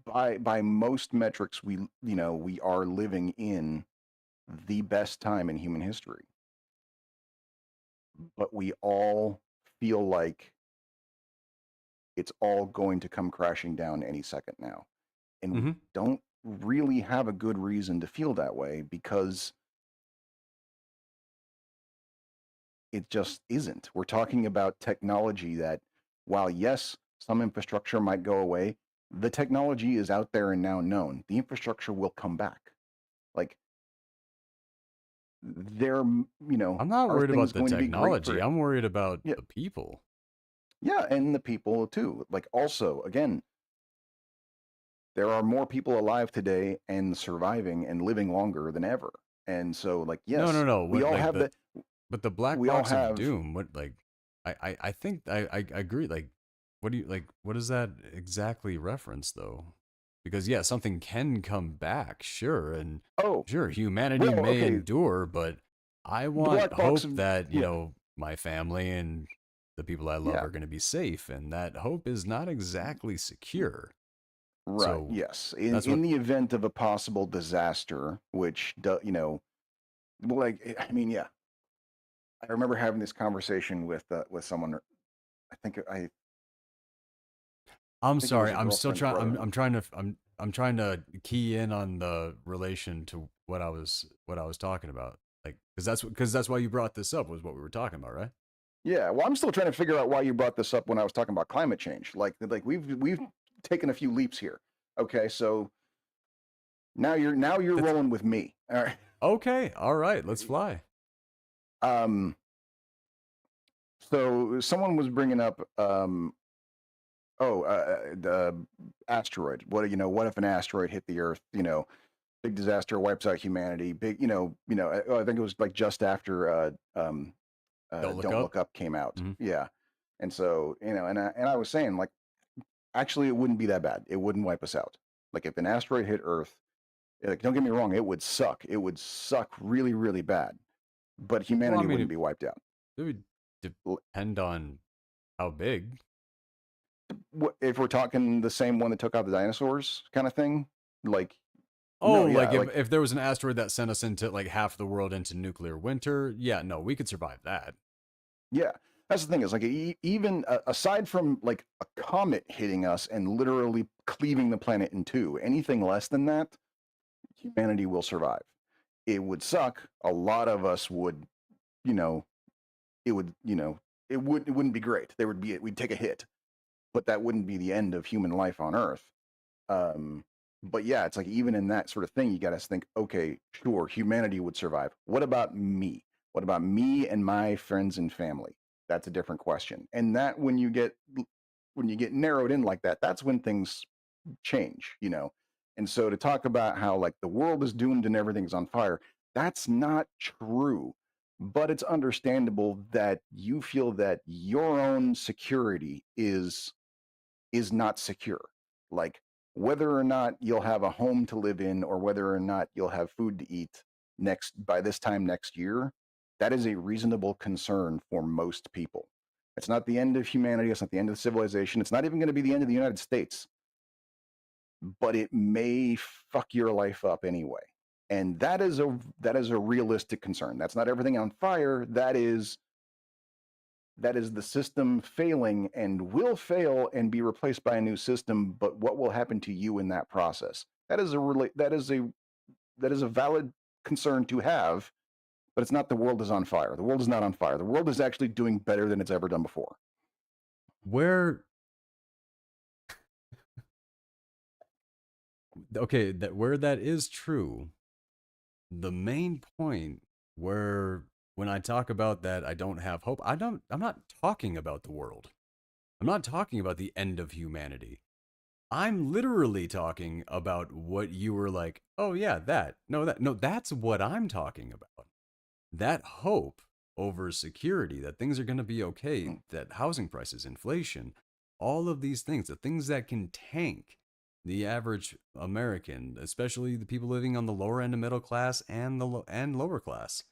[SPEAKER 2] by most metrics, we are living in the best time in human history, but we all feel like it's all going to come crashing down any second now, and we
[SPEAKER 1] Mm-hmm.
[SPEAKER 2] don't really have a good reason to feel that way because it just isn't. We're talking about technology that, while yes, some infrastructure might go away, the technology is out there and now known. The infrastructure will come back. Like there,
[SPEAKER 1] I'm not
[SPEAKER 2] are
[SPEAKER 1] worried
[SPEAKER 2] things
[SPEAKER 1] about the
[SPEAKER 2] going to be great for
[SPEAKER 1] technology.
[SPEAKER 2] it?
[SPEAKER 1] I'm worried about
[SPEAKER 2] Yeah,
[SPEAKER 1] the people.
[SPEAKER 2] yeah, and the people too. Like also, again, there are more people alive today and surviving and living longer than ever. And so, like,
[SPEAKER 1] No, no,
[SPEAKER 2] yes,
[SPEAKER 1] no.
[SPEAKER 2] we
[SPEAKER 1] What
[SPEAKER 2] all
[SPEAKER 1] like
[SPEAKER 2] have
[SPEAKER 1] the
[SPEAKER 2] the,
[SPEAKER 1] but the black
[SPEAKER 2] we all
[SPEAKER 1] box of
[SPEAKER 2] have.
[SPEAKER 1] doom? What like I think I agree. Like, what do you like? What does that exactly reference though? Because yeah, something can come back, sure, and
[SPEAKER 2] Oh,
[SPEAKER 1] sure, humanity
[SPEAKER 2] well,
[SPEAKER 1] may
[SPEAKER 2] okay,
[SPEAKER 1] endure, but I
[SPEAKER 2] the
[SPEAKER 1] want
[SPEAKER 2] black box
[SPEAKER 1] hope
[SPEAKER 2] of,
[SPEAKER 1] that
[SPEAKER 2] yeah,
[SPEAKER 1] my family and the people I love
[SPEAKER 2] yeah,
[SPEAKER 1] are going to be safe, and that hope is not exactly secure.
[SPEAKER 2] right,
[SPEAKER 1] So
[SPEAKER 2] yes. In
[SPEAKER 1] that's what
[SPEAKER 2] the event of a possible disaster, which like, I mean, yeah, I remember having this conversation with someone. I
[SPEAKER 1] I'm
[SPEAKER 2] think it was
[SPEAKER 1] sorry.
[SPEAKER 2] a
[SPEAKER 1] I'm still
[SPEAKER 2] girlfriend's
[SPEAKER 1] trying.
[SPEAKER 2] brother.
[SPEAKER 1] I'm trying to key in on the relation to what I was talking about. Like, because that's why you brought this up was what we were talking about, right?
[SPEAKER 2] Yeah, well, I'm still trying to figure out why you brought this up when I was talking about climate change. Like we've taken a few leaps here. Okay, so now you're
[SPEAKER 1] That's
[SPEAKER 2] rolling with me. All right.
[SPEAKER 1] okay. All right. Let's fly.
[SPEAKER 2] Um. So someone was bringing up the asteroid. What if an asteroid hit the Earth? Big disaster, wipes out humanity. Big. I think it was like just after
[SPEAKER 1] Don't look
[SPEAKER 2] Don't
[SPEAKER 1] up.
[SPEAKER 2] Look Up came out.
[SPEAKER 1] Mm-hmm.
[SPEAKER 2] Yeah. And so, and I was saying, like, actually, it wouldn't be that bad. It wouldn't wipe us out. Like if an asteroid hit Earth, Like, don't get me wrong, it would suck. It would suck really, really bad. But
[SPEAKER 1] Well, I
[SPEAKER 2] humanity
[SPEAKER 1] mean,
[SPEAKER 2] wouldn't be wiped out.
[SPEAKER 1] it would
[SPEAKER 2] L-
[SPEAKER 1] depend on how big.
[SPEAKER 2] If we're talking the same one that took out the dinosaurs kind of thing, like,
[SPEAKER 1] Oh,
[SPEAKER 2] no, yeah,
[SPEAKER 1] like
[SPEAKER 2] like,
[SPEAKER 1] if there was an asteroid that sent us into like half the world into nuclear winter, yeah, no, we could survive that.
[SPEAKER 2] yeah. That's the thing is like even aside from like a comet hitting us and literally cleaving the planet in two, anything less than that, humanity will survive. It would suck. A lot of us would, you know, it would, it wouldn't be great. We'd take a hit, but that wouldn't be the end of human life on Earth. Um, but yeah, it's like even in that sort of thing, you got to think, okay, sure, humanity would survive. What about me? What about me and my friends and family? That's a different question. And that when you get narrowed in like that, that's when things change, you know. And so to talk about how like the world is doomed and everything's on fire, that's not true. But it's understandable that you feel that your own security is not secure. Like whether or not you'll have a home to live in or whether or not you'll have food to eat next by this time next year, that is a reasonable concern for most people. It's not the end of humanity, it's not the end of civilization, it's not even going to be the end of the United States, but it may fuck your life up anyway. And that is a realistic concern. That's not everything on fire, that is the system failing and will fail and be replaced by a new system, but what will happen to you in that process? That is a valid concern to have, but it's not the world is on fire. The world is not on fire. The world is actually doing better than it's ever done before.
[SPEAKER 1] Where okay, that where that is true, the main point where when I talk about that I don't have hope, I'm not talking about the world. I'm not talking about the end of humanity. I'm literally talking about what you were like, "Oh yeah, that." No, that's what I'm talking about. That hope over security, that things are going to be okay,
[SPEAKER 2] Mm,
[SPEAKER 1] that housing prices, inflation, all of these things, the things that can tank the average American, especially the people living on the lower end of middle class and and lower class.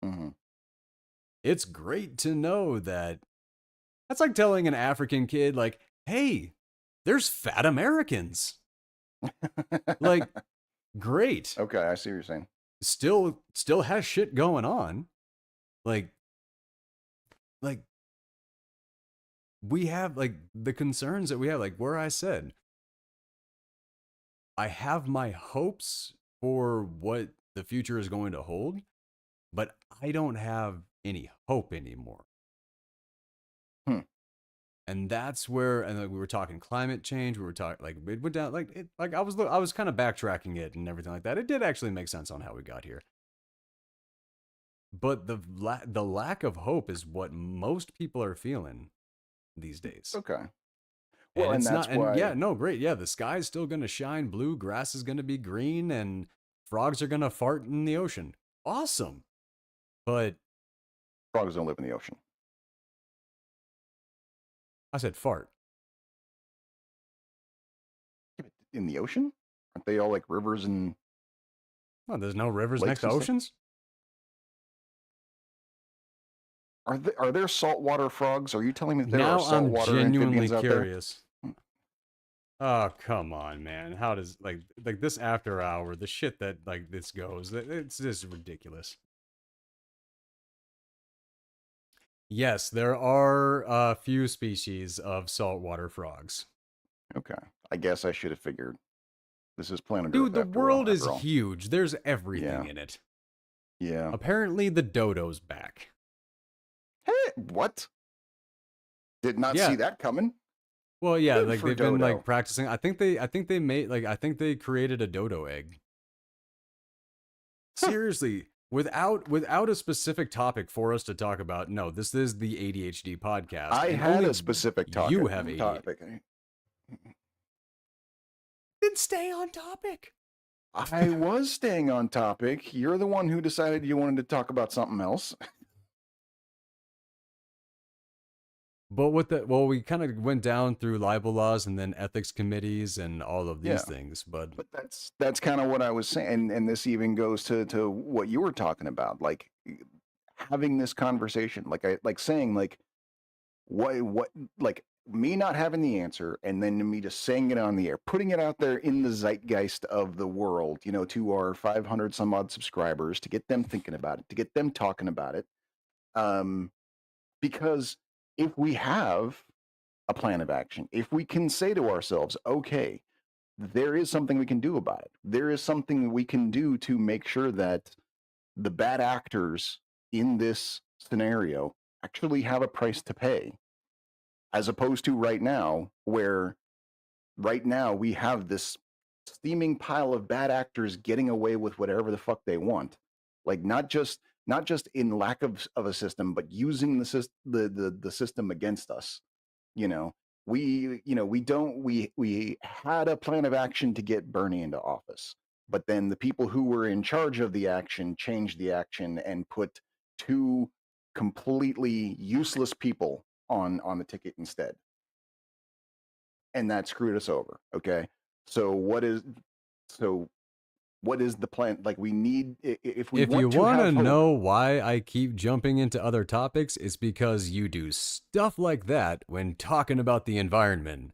[SPEAKER 2] mhm.
[SPEAKER 1] It's great to know that that's like telling an African kid like, "Hey, there's fat Americans." Like, great.
[SPEAKER 2] Okay, I see what you're saying.
[SPEAKER 1] Still has shit going on. Like like we have like the concerns that we have, like where I said, I have my hopes for what the future is going to hold, but I don't have any hope anymore.
[SPEAKER 2] Hmm.
[SPEAKER 1] And that's where, and like we were talking climate change, we were talking like it went down, like it, like I was kind of backtracking it and everything like that. It did actually make sense on how we got here, but the lack of hope is what most people are feeling these days.
[SPEAKER 2] Okay. Well,
[SPEAKER 1] And
[SPEAKER 2] and
[SPEAKER 1] it's not,
[SPEAKER 2] that's
[SPEAKER 1] and yeah,
[SPEAKER 2] why
[SPEAKER 1] no, great. Yeah, the sky's still going to shine blue, grass is going to be green, and frogs are going to fart in the ocean. Awesome. But
[SPEAKER 2] frogs don't live in the ocean.
[SPEAKER 1] I said fart.
[SPEAKER 2] In the ocean? Aren't they all like rivers and
[SPEAKER 1] Oh, there's no rivers next
[SPEAKER 2] lakes
[SPEAKER 1] to
[SPEAKER 2] and stuff?
[SPEAKER 1] oceans?
[SPEAKER 2] Are there saltwater frogs? Are you telling me that there are
[SPEAKER 1] Now I'm
[SPEAKER 2] saltwater
[SPEAKER 1] genuinely
[SPEAKER 2] amphibians out there?
[SPEAKER 1] curious. Oh, come on, man. How does like this after hour, the shit that like this goes, it's just ridiculous. Yes, there are a few species of saltwater frogs.
[SPEAKER 2] Okay. I guess I should have figured. This is planet
[SPEAKER 1] Dude,
[SPEAKER 2] Earth
[SPEAKER 1] the
[SPEAKER 2] after all.
[SPEAKER 1] world is
[SPEAKER 2] After all.
[SPEAKER 1] huge. There's everything
[SPEAKER 2] Yeah.
[SPEAKER 1] in it.
[SPEAKER 2] Yeah.
[SPEAKER 1] Apparently, the dodo's back.
[SPEAKER 2] Hey, what? Did not see
[SPEAKER 1] Yeah.
[SPEAKER 2] that coming.
[SPEAKER 1] Well, yeah,
[SPEAKER 2] Good
[SPEAKER 1] like
[SPEAKER 2] for
[SPEAKER 1] they've been like
[SPEAKER 2] Dodo.
[SPEAKER 1] practicing. I think they made like I think they created a dodo egg.
[SPEAKER 2] Huh.
[SPEAKER 1] Seriously, without a specific topic for us to talk about. No, this is the ADHD podcast,
[SPEAKER 2] I
[SPEAKER 1] and
[SPEAKER 2] had
[SPEAKER 1] only
[SPEAKER 2] a specific
[SPEAKER 1] you
[SPEAKER 2] topic.
[SPEAKER 1] have ADHD.
[SPEAKER 2] Topic.
[SPEAKER 1] Then stay on topic.
[SPEAKER 2] I was staying on topic. You're the one who decided you wanted to talk about something else.
[SPEAKER 1] But with the well, we kind of went down through libel laws and then ethics committees and all of
[SPEAKER 2] Yeah.
[SPEAKER 1] these things. But
[SPEAKER 2] But that's kind of what I was saying, and this even goes to what you were talking about, like having this conversation, like saying like what like me not having the answer, and then me just saying it on the air, putting it out there in the zeitgeist of the world, to our 500 some odd subscribers, to get them thinking about it, to get them talking about it, um, because if we have a plan of action, if we can say to ourselves, okay, there is something we can do about it. There is something we can do to make sure that the bad actors in this scenario actually have a price to pay, as opposed to right now, where right now we have this steaming pile of bad actors getting away with whatever the fuck they want. Like not just in lack of a system, but using the system against us. you know we don't we had a plan of action to get Bernie into office, but then the people who were in charge of the action changed the action and put two completely useless people on the ticket instead, and that screwed us over. Okay, so so what is the plan? Like, we need, if we
[SPEAKER 1] if you
[SPEAKER 2] want to
[SPEAKER 1] want to
[SPEAKER 2] have hope.
[SPEAKER 1] know why I keep jumping into other topics, it's because you do stuff like that when talking about the environment.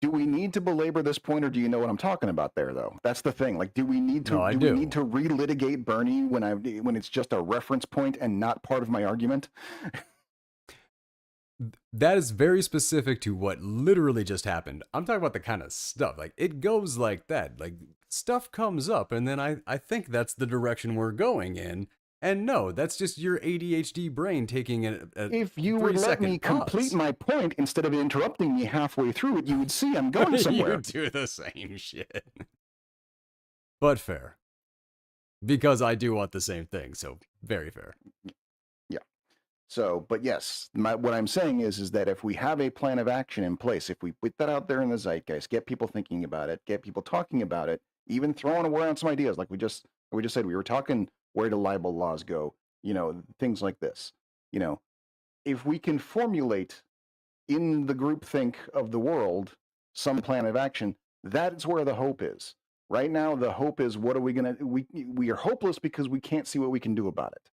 [SPEAKER 2] Do we need to belabor this point, or do you know what I'm talking about there, though? That's the thing. Like, do we need
[SPEAKER 1] No,
[SPEAKER 2] to
[SPEAKER 1] I
[SPEAKER 2] do we need
[SPEAKER 1] do.
[SPEAKER 2] to relitigate Bernie when it's just a reference point and not part of my argument?
[SPEAKER 1] That is very specific to what literally just happened. I'm talking about the kind of stuff. Like, it goes like that. Like, stuff comes up, and then I think that's the direction we're going in. And no, that's just your ADHD brain taking a
[SPEAKER 2] If you would let me
[SPEAKER 1] 3 second
[SPEAKER 2] complete
[SPEAKER 1] pause.
[SPEAKER 2] my point instead of interrupting me halfway through it, you would see I'm going
[SPEAKER 1] You
[SPEAKER 2] somewhere.
[SPEAKER 1] do the same shit. But fair. Because I do want the same thing, so very fair.
[SPEAKER 2] Yeah. So, but yes, what I'm saying is that if we have a plan of action in place, if we put that out there in the zeitgeist, get people thinking about it, get people talking about it, even throwing around some ideas, like we just said, we were talking, where do libel laws go, things like this. You know, if we can formulate in the groupthink of the world some plan of action, that's where the hope is. Right now, the hope is, what are we gonna? We are hopeless because we can't see what we can do about it.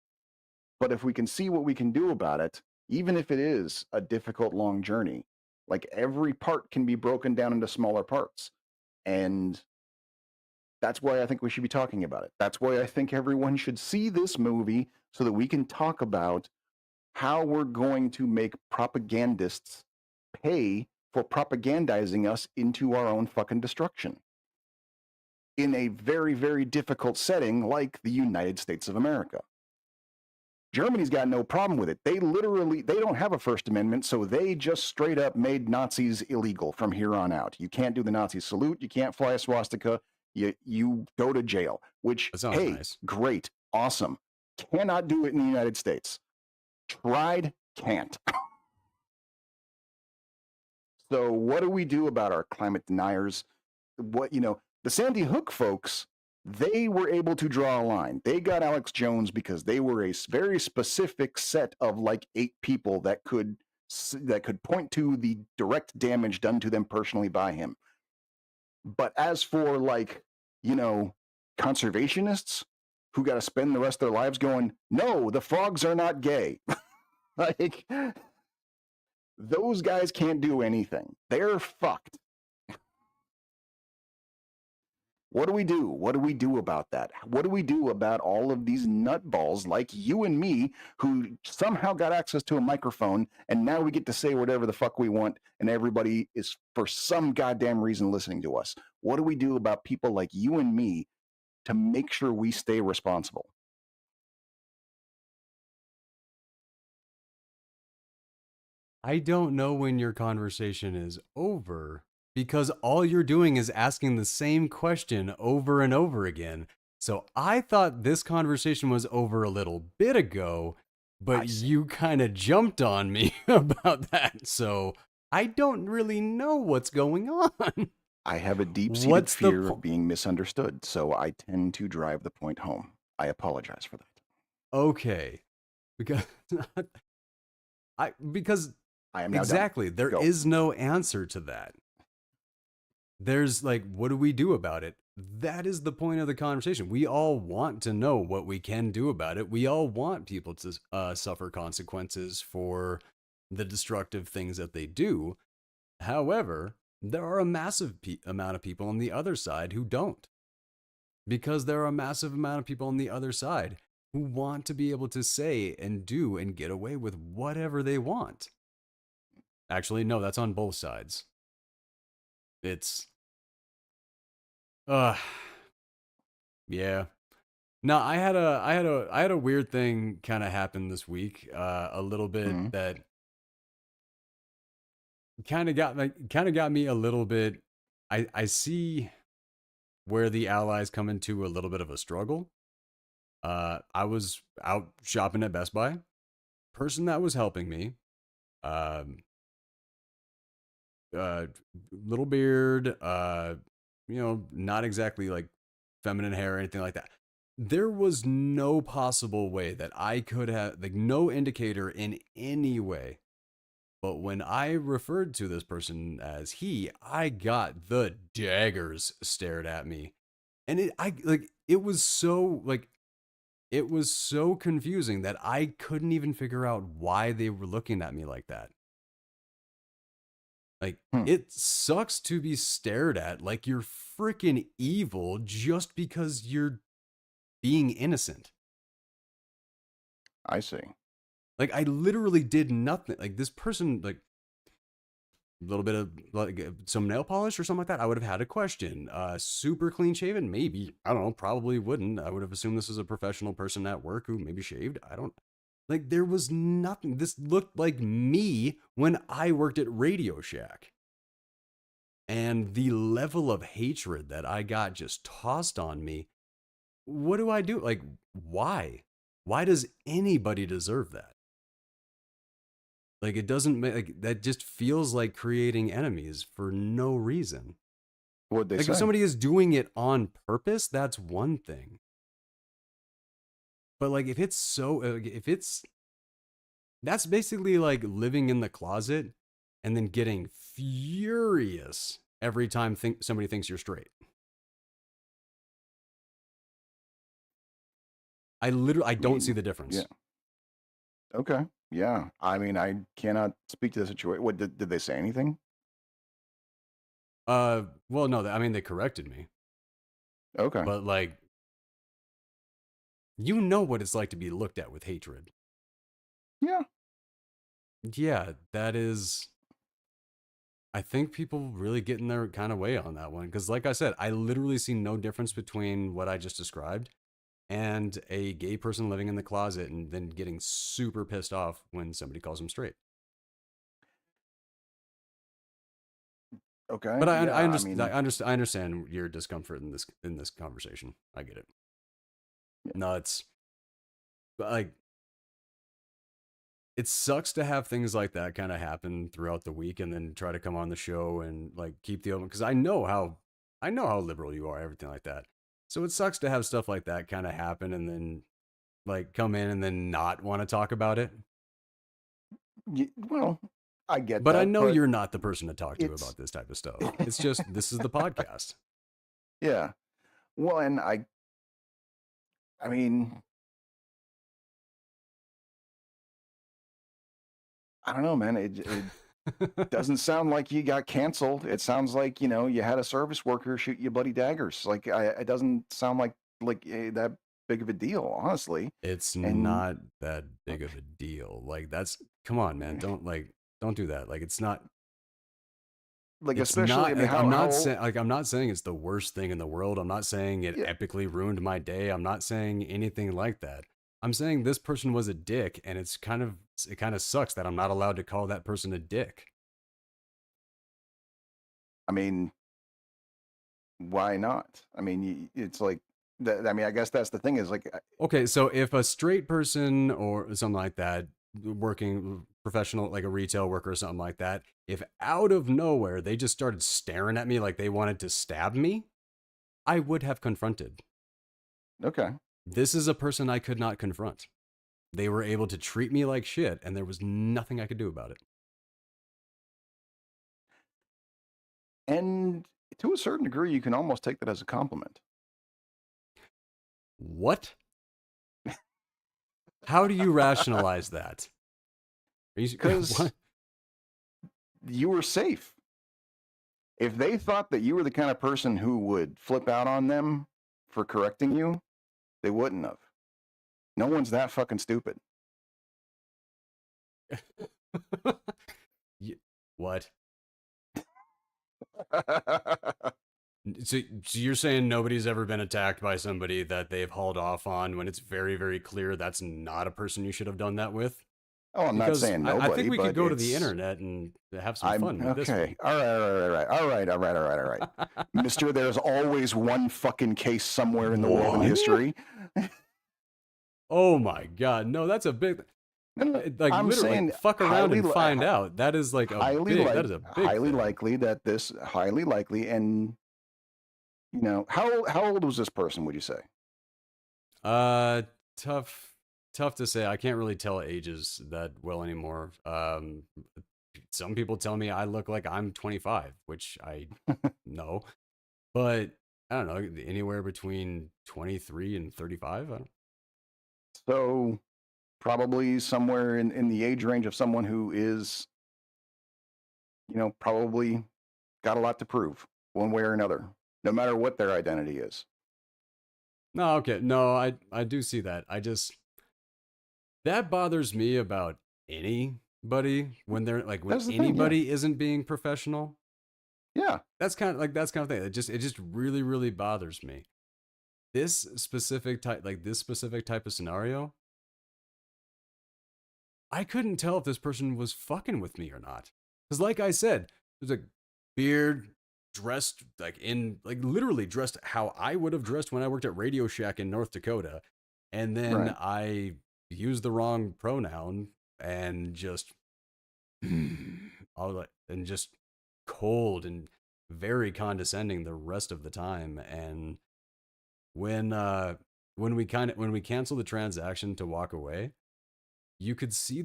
[SPEAKER 2] But if we can see what we can do about it, even if it is a difficult, long journey, like, every part can be broken down into smaller parts. And that's why I think we should be talking about it. That's why I think everyone should see this movie, so that we can talk about how we're going to make propagandists pay for propagandizing us into our own fucking destruction in a very, very difficult setting like the United States of America. Germany's got no problem with it. They don't have a First Amendment, so they just straight up made Nazis illegal from here on out. You can't do the Nazi salute. You can't fly a swastika. You go to jail, which,
[SPEAKER 1] That sounds
[SPEAKER 2] hey,
[SPEAKER 1] nice.
[SPEAKER 2] great, awesome. Cannot do it in the United States. Tried, can't. So what do we do about our climate deniers? The Sandy Hook folks, they were able to draw a line. They got Alex Jones because they were a very specific set of like 8 people that could point to the direct damage done to them personally by him. But as for, like, you know, conservationists who got to spend the rest of their lives going, no, the frogs are not gay. Like, those guys can't do anything. They're fucked. What do we do? What do we do about that? What do we do about all of these nutballs like you and me, who somehow got access to a microphone, and now we get to say whatever the fuck we want, and everybody is, for some goddamn reason, listening to us? What do we do about people like you and me to make sure we stay responsible?
[SPEAKER 1] I don't know when your conversation is over because all you're doing is asking the same question over and over again. So I thought this conversation was over a little bit ago, but
[SPEAKER 2] I see.
[SPEAKER 1] you kind of jumped on me about that. So I don't really know what's going on.
[SPEAKER 2] I have a deep-seated
[SPEAKER 1] What's the
[SPEAKER 2] fear of
[SPEAKER 1] point?
[SPEAKER 2] being misunderstood, so I tend to drive the point home. I apologize for that.
[SPEAKER 1] Okay. because because
[SPEAKER 2] I am now done.
[SPEAKER 1] exactly, there
[SPEAKER 2] Go.
[SPEAKER 1] is no answer to that. There's like, what do we do about it? That is the point of the conversation. We all want to know what we can do about it. We all want people to suffer consequences for the destructive things that they do. However, there are a massive amount of people on the other side who don't, because there are a massive amount of people on the other side who want to be able to say and do and get away with whatever they want. Actually, no, that's on both sides. It's uh yeah. No, I had a weird thing kind of happen this week, a little bit
[SPEAKER 2] Mhm.
[SPEAKER 1] that kind of got me a little bit. I see where the allies come into a little bit of a struggle. I was out shopping at Best Buy. Person that was helping me, um, uh, little beard, not exactly like feminine hair or anything like that. There was no possible way that I could have, like, no indicator in any way. But when I referred to this person as he, I got the daggers stared at me. And it was so confusing that I couldn't even figure out why they were looking at me like that. Like,
[SPEAKER 2] Hmm.
[SPEAKER 1] it sucks to be stared at like you're freaking evil just because you're being innocent.
[SPEAKER 2] I see.
[SPEAKER 1] Like, I literally did nothing. Like, this person, like, a little bit of like some nail polish or something like that, I would have had a question. Super clean shaven, maybe. I don't know. Probably wouldn't. I would have assumed this was a professional person at work who maybe shaved. I don't. Like, there was nothing. This looked like me when I worked at Radio Shack. And the level of hatred that I got just tossed on me. What do I do? Like, why? Why does anybody deserve that? Like, it doesn't make, like, that just feels like creating enemies for no reason.
[SPEAKER 2] What'd they
[SPEAKER 1] Like, if
[SPEAKER 2] say?
[SPEAKER 1] somebody is doing it on purpose, that's one thing. But like, if it's that's basically like living in the closet and then getting furious every time somebody thinks you're straight. I
[SPEAKER 2] I
[SPEAKER 1] don't see
[SPEAKER 2] mean,
[SPEAKER 1] the
[SPEAKER 2] yeah.
[SPEAKER 1] difference.
[SPEAKER 2] Okay. Yeah. I mean, I cannot speak to the situation. What did they say anything?
[SPEAKER 1] Well, no, I mean, they corrected me,
[SPEAKER 2] Okay.
[SPEAKER 1] but like, you know what it's like to be looked at with hatred.
[SPEAKER 2] Yeah.
[SPEAKER 1] Yeah, that is. I think people really get in their kind of way on that one. Because, like I said, I literally see no difference between what I just described and a gay person living in the closet and then getting super pissed off when somebody calls them straight.
[SPEAKER 2] Okay.
[SPEAKER 1] But
[SPEAKER 2] Yeah. I mean,
[SPEAKER 1] I understand your discomfort in this conversation. I get it.
[SPEAKER 2] yeah.
[SPEAKER 1] No, it's like, it sucks to have things like that kind of happen throughout the week and then try to come on the show and like keep the open, because I know how liberal you are, everything like that. So it sucks to have stuff like that kind of happen and then like come in and then not want to talk about it.
[SPEAKER 2] Well, I get
[SPEAKER 1] But I
[SPEAKER 2] that,
[SPEAKER 1] know
[SPEAKER 2] but
[SPEAKER 1] you're not the person to talk to
[SPEAKER 2] it's
[SPEAKER 1] about this type of stuff. It's just, this is the podcast.
[SPEAKER 2] yeah. Well, and I mean, I don't know, man. It doesn't sound like you got canceled. It sounds like, you had a service worker shoot you bloody daggers. Like, it doesn't sound like that big of a deal, honestly.
[SPEAKER 1] It's
[SPEAKER 2] And
[SPEAKER 1] not that big of a deal. Like, that's, come on, man. Don't do that. Like,
[SPEAKER 2] like,
[SPEAKER 1] it's
[SPEAKER 2] especially, I
[SPEAKER 1] not
[SPEAKER 2] mean,
[SPEAKER 1] like,
[SPEAKER 2] how
[SPEAKER 1] I'm not saying it's the worst thing in the world. I'm not saying it
[SPEAKER 2] yeah.
[SPEAKER 1] epically ruined my day. I'm not saying anything like that. I'm saying this person was a dick, and it kind of sucks that I'm not allowed to call that person a dick.
[SPEAKER 2] I mean, why not? I mean, it's like that. I mean, I guess that's the thing is like,
[SPEAKER 1] Okay, so if a straight person or something like that, working professional, like a retail worker or something like that, if out of nowhere they just started staring at me like they wanted to stab me, I would have confronted.
[SPEAKER 2] okay,
[SPEAKER 1] This is a person I could not confront. they were able to treat me like shit, and there was nothing I could do about it.
[SPEAKER 2] And to a certain degree, you can almost take that as a compliment.
[SPEAKER 1] What? How do you rationalize that?
[SPEAKER 2] Because you were safe. If they thought that you were the kind of person who would flip out on them for correcting you, they wouldn't have. No one's that fucking stupid.
[SPEAKER 1] What? So you're saying nobody's ever been attacked by somebody that they've hauled off on when it's very, very clear that's not a person you should have done that with?
[SPEAKER 2] Oh, I'm not saying nobody.
[SPEAKER 1] I think we could go to the
[SPEAKER 2] it's...
[SPEAKER 1] internet and have some fun with this one.
[SPEAKER 2] Okay. All right. Mister, there's always one fucking case somewhere in the world in history.
[SPEAKER 1] Oh my God. No, that's a big... Like,
[SPEAKER 2] I'm
[SPEAKER 1] literally,
[SPEAKER 2] saying
[SPEAKER 1] fuck around and find out. That is like a big... That is a big
[SPEAKER 2] highly
[SPEAKER 1] thing.
[SPEAKER 2] highly likely, and you know, how old was this person, would you say?
[SPEAKER 1] Tough to say. I can't really tell ages that well anymore. Some people tell me I look like I'm 25, which I know, but I don't know, anywhere between 23 and 35. I don't...
[SPEAKER 2] So probably somewhere in the age range of someone who is, you know, probably got a lot to prove one way or another, no matter what their identity is.
[SPEAKER 1] No, okay. No, I do see that. That bothers me about anybody when they're like, when anybody isn't being professional.
[SPEAKER 2] Yeah.
[SPEAKER 1] That's kind of thing. It just really, really bothers me. This specific type of scenario, I couldn't tell if this person was fucking with me or not. Because like I said, there's a beard, dressed literally dressed how I would have dressed when I worked at Radio Shack in North Dakota. And then I used the wrong pronoun and just just cold and very condescending the rest of the time. And when we canceled the transaction to walk away, you could see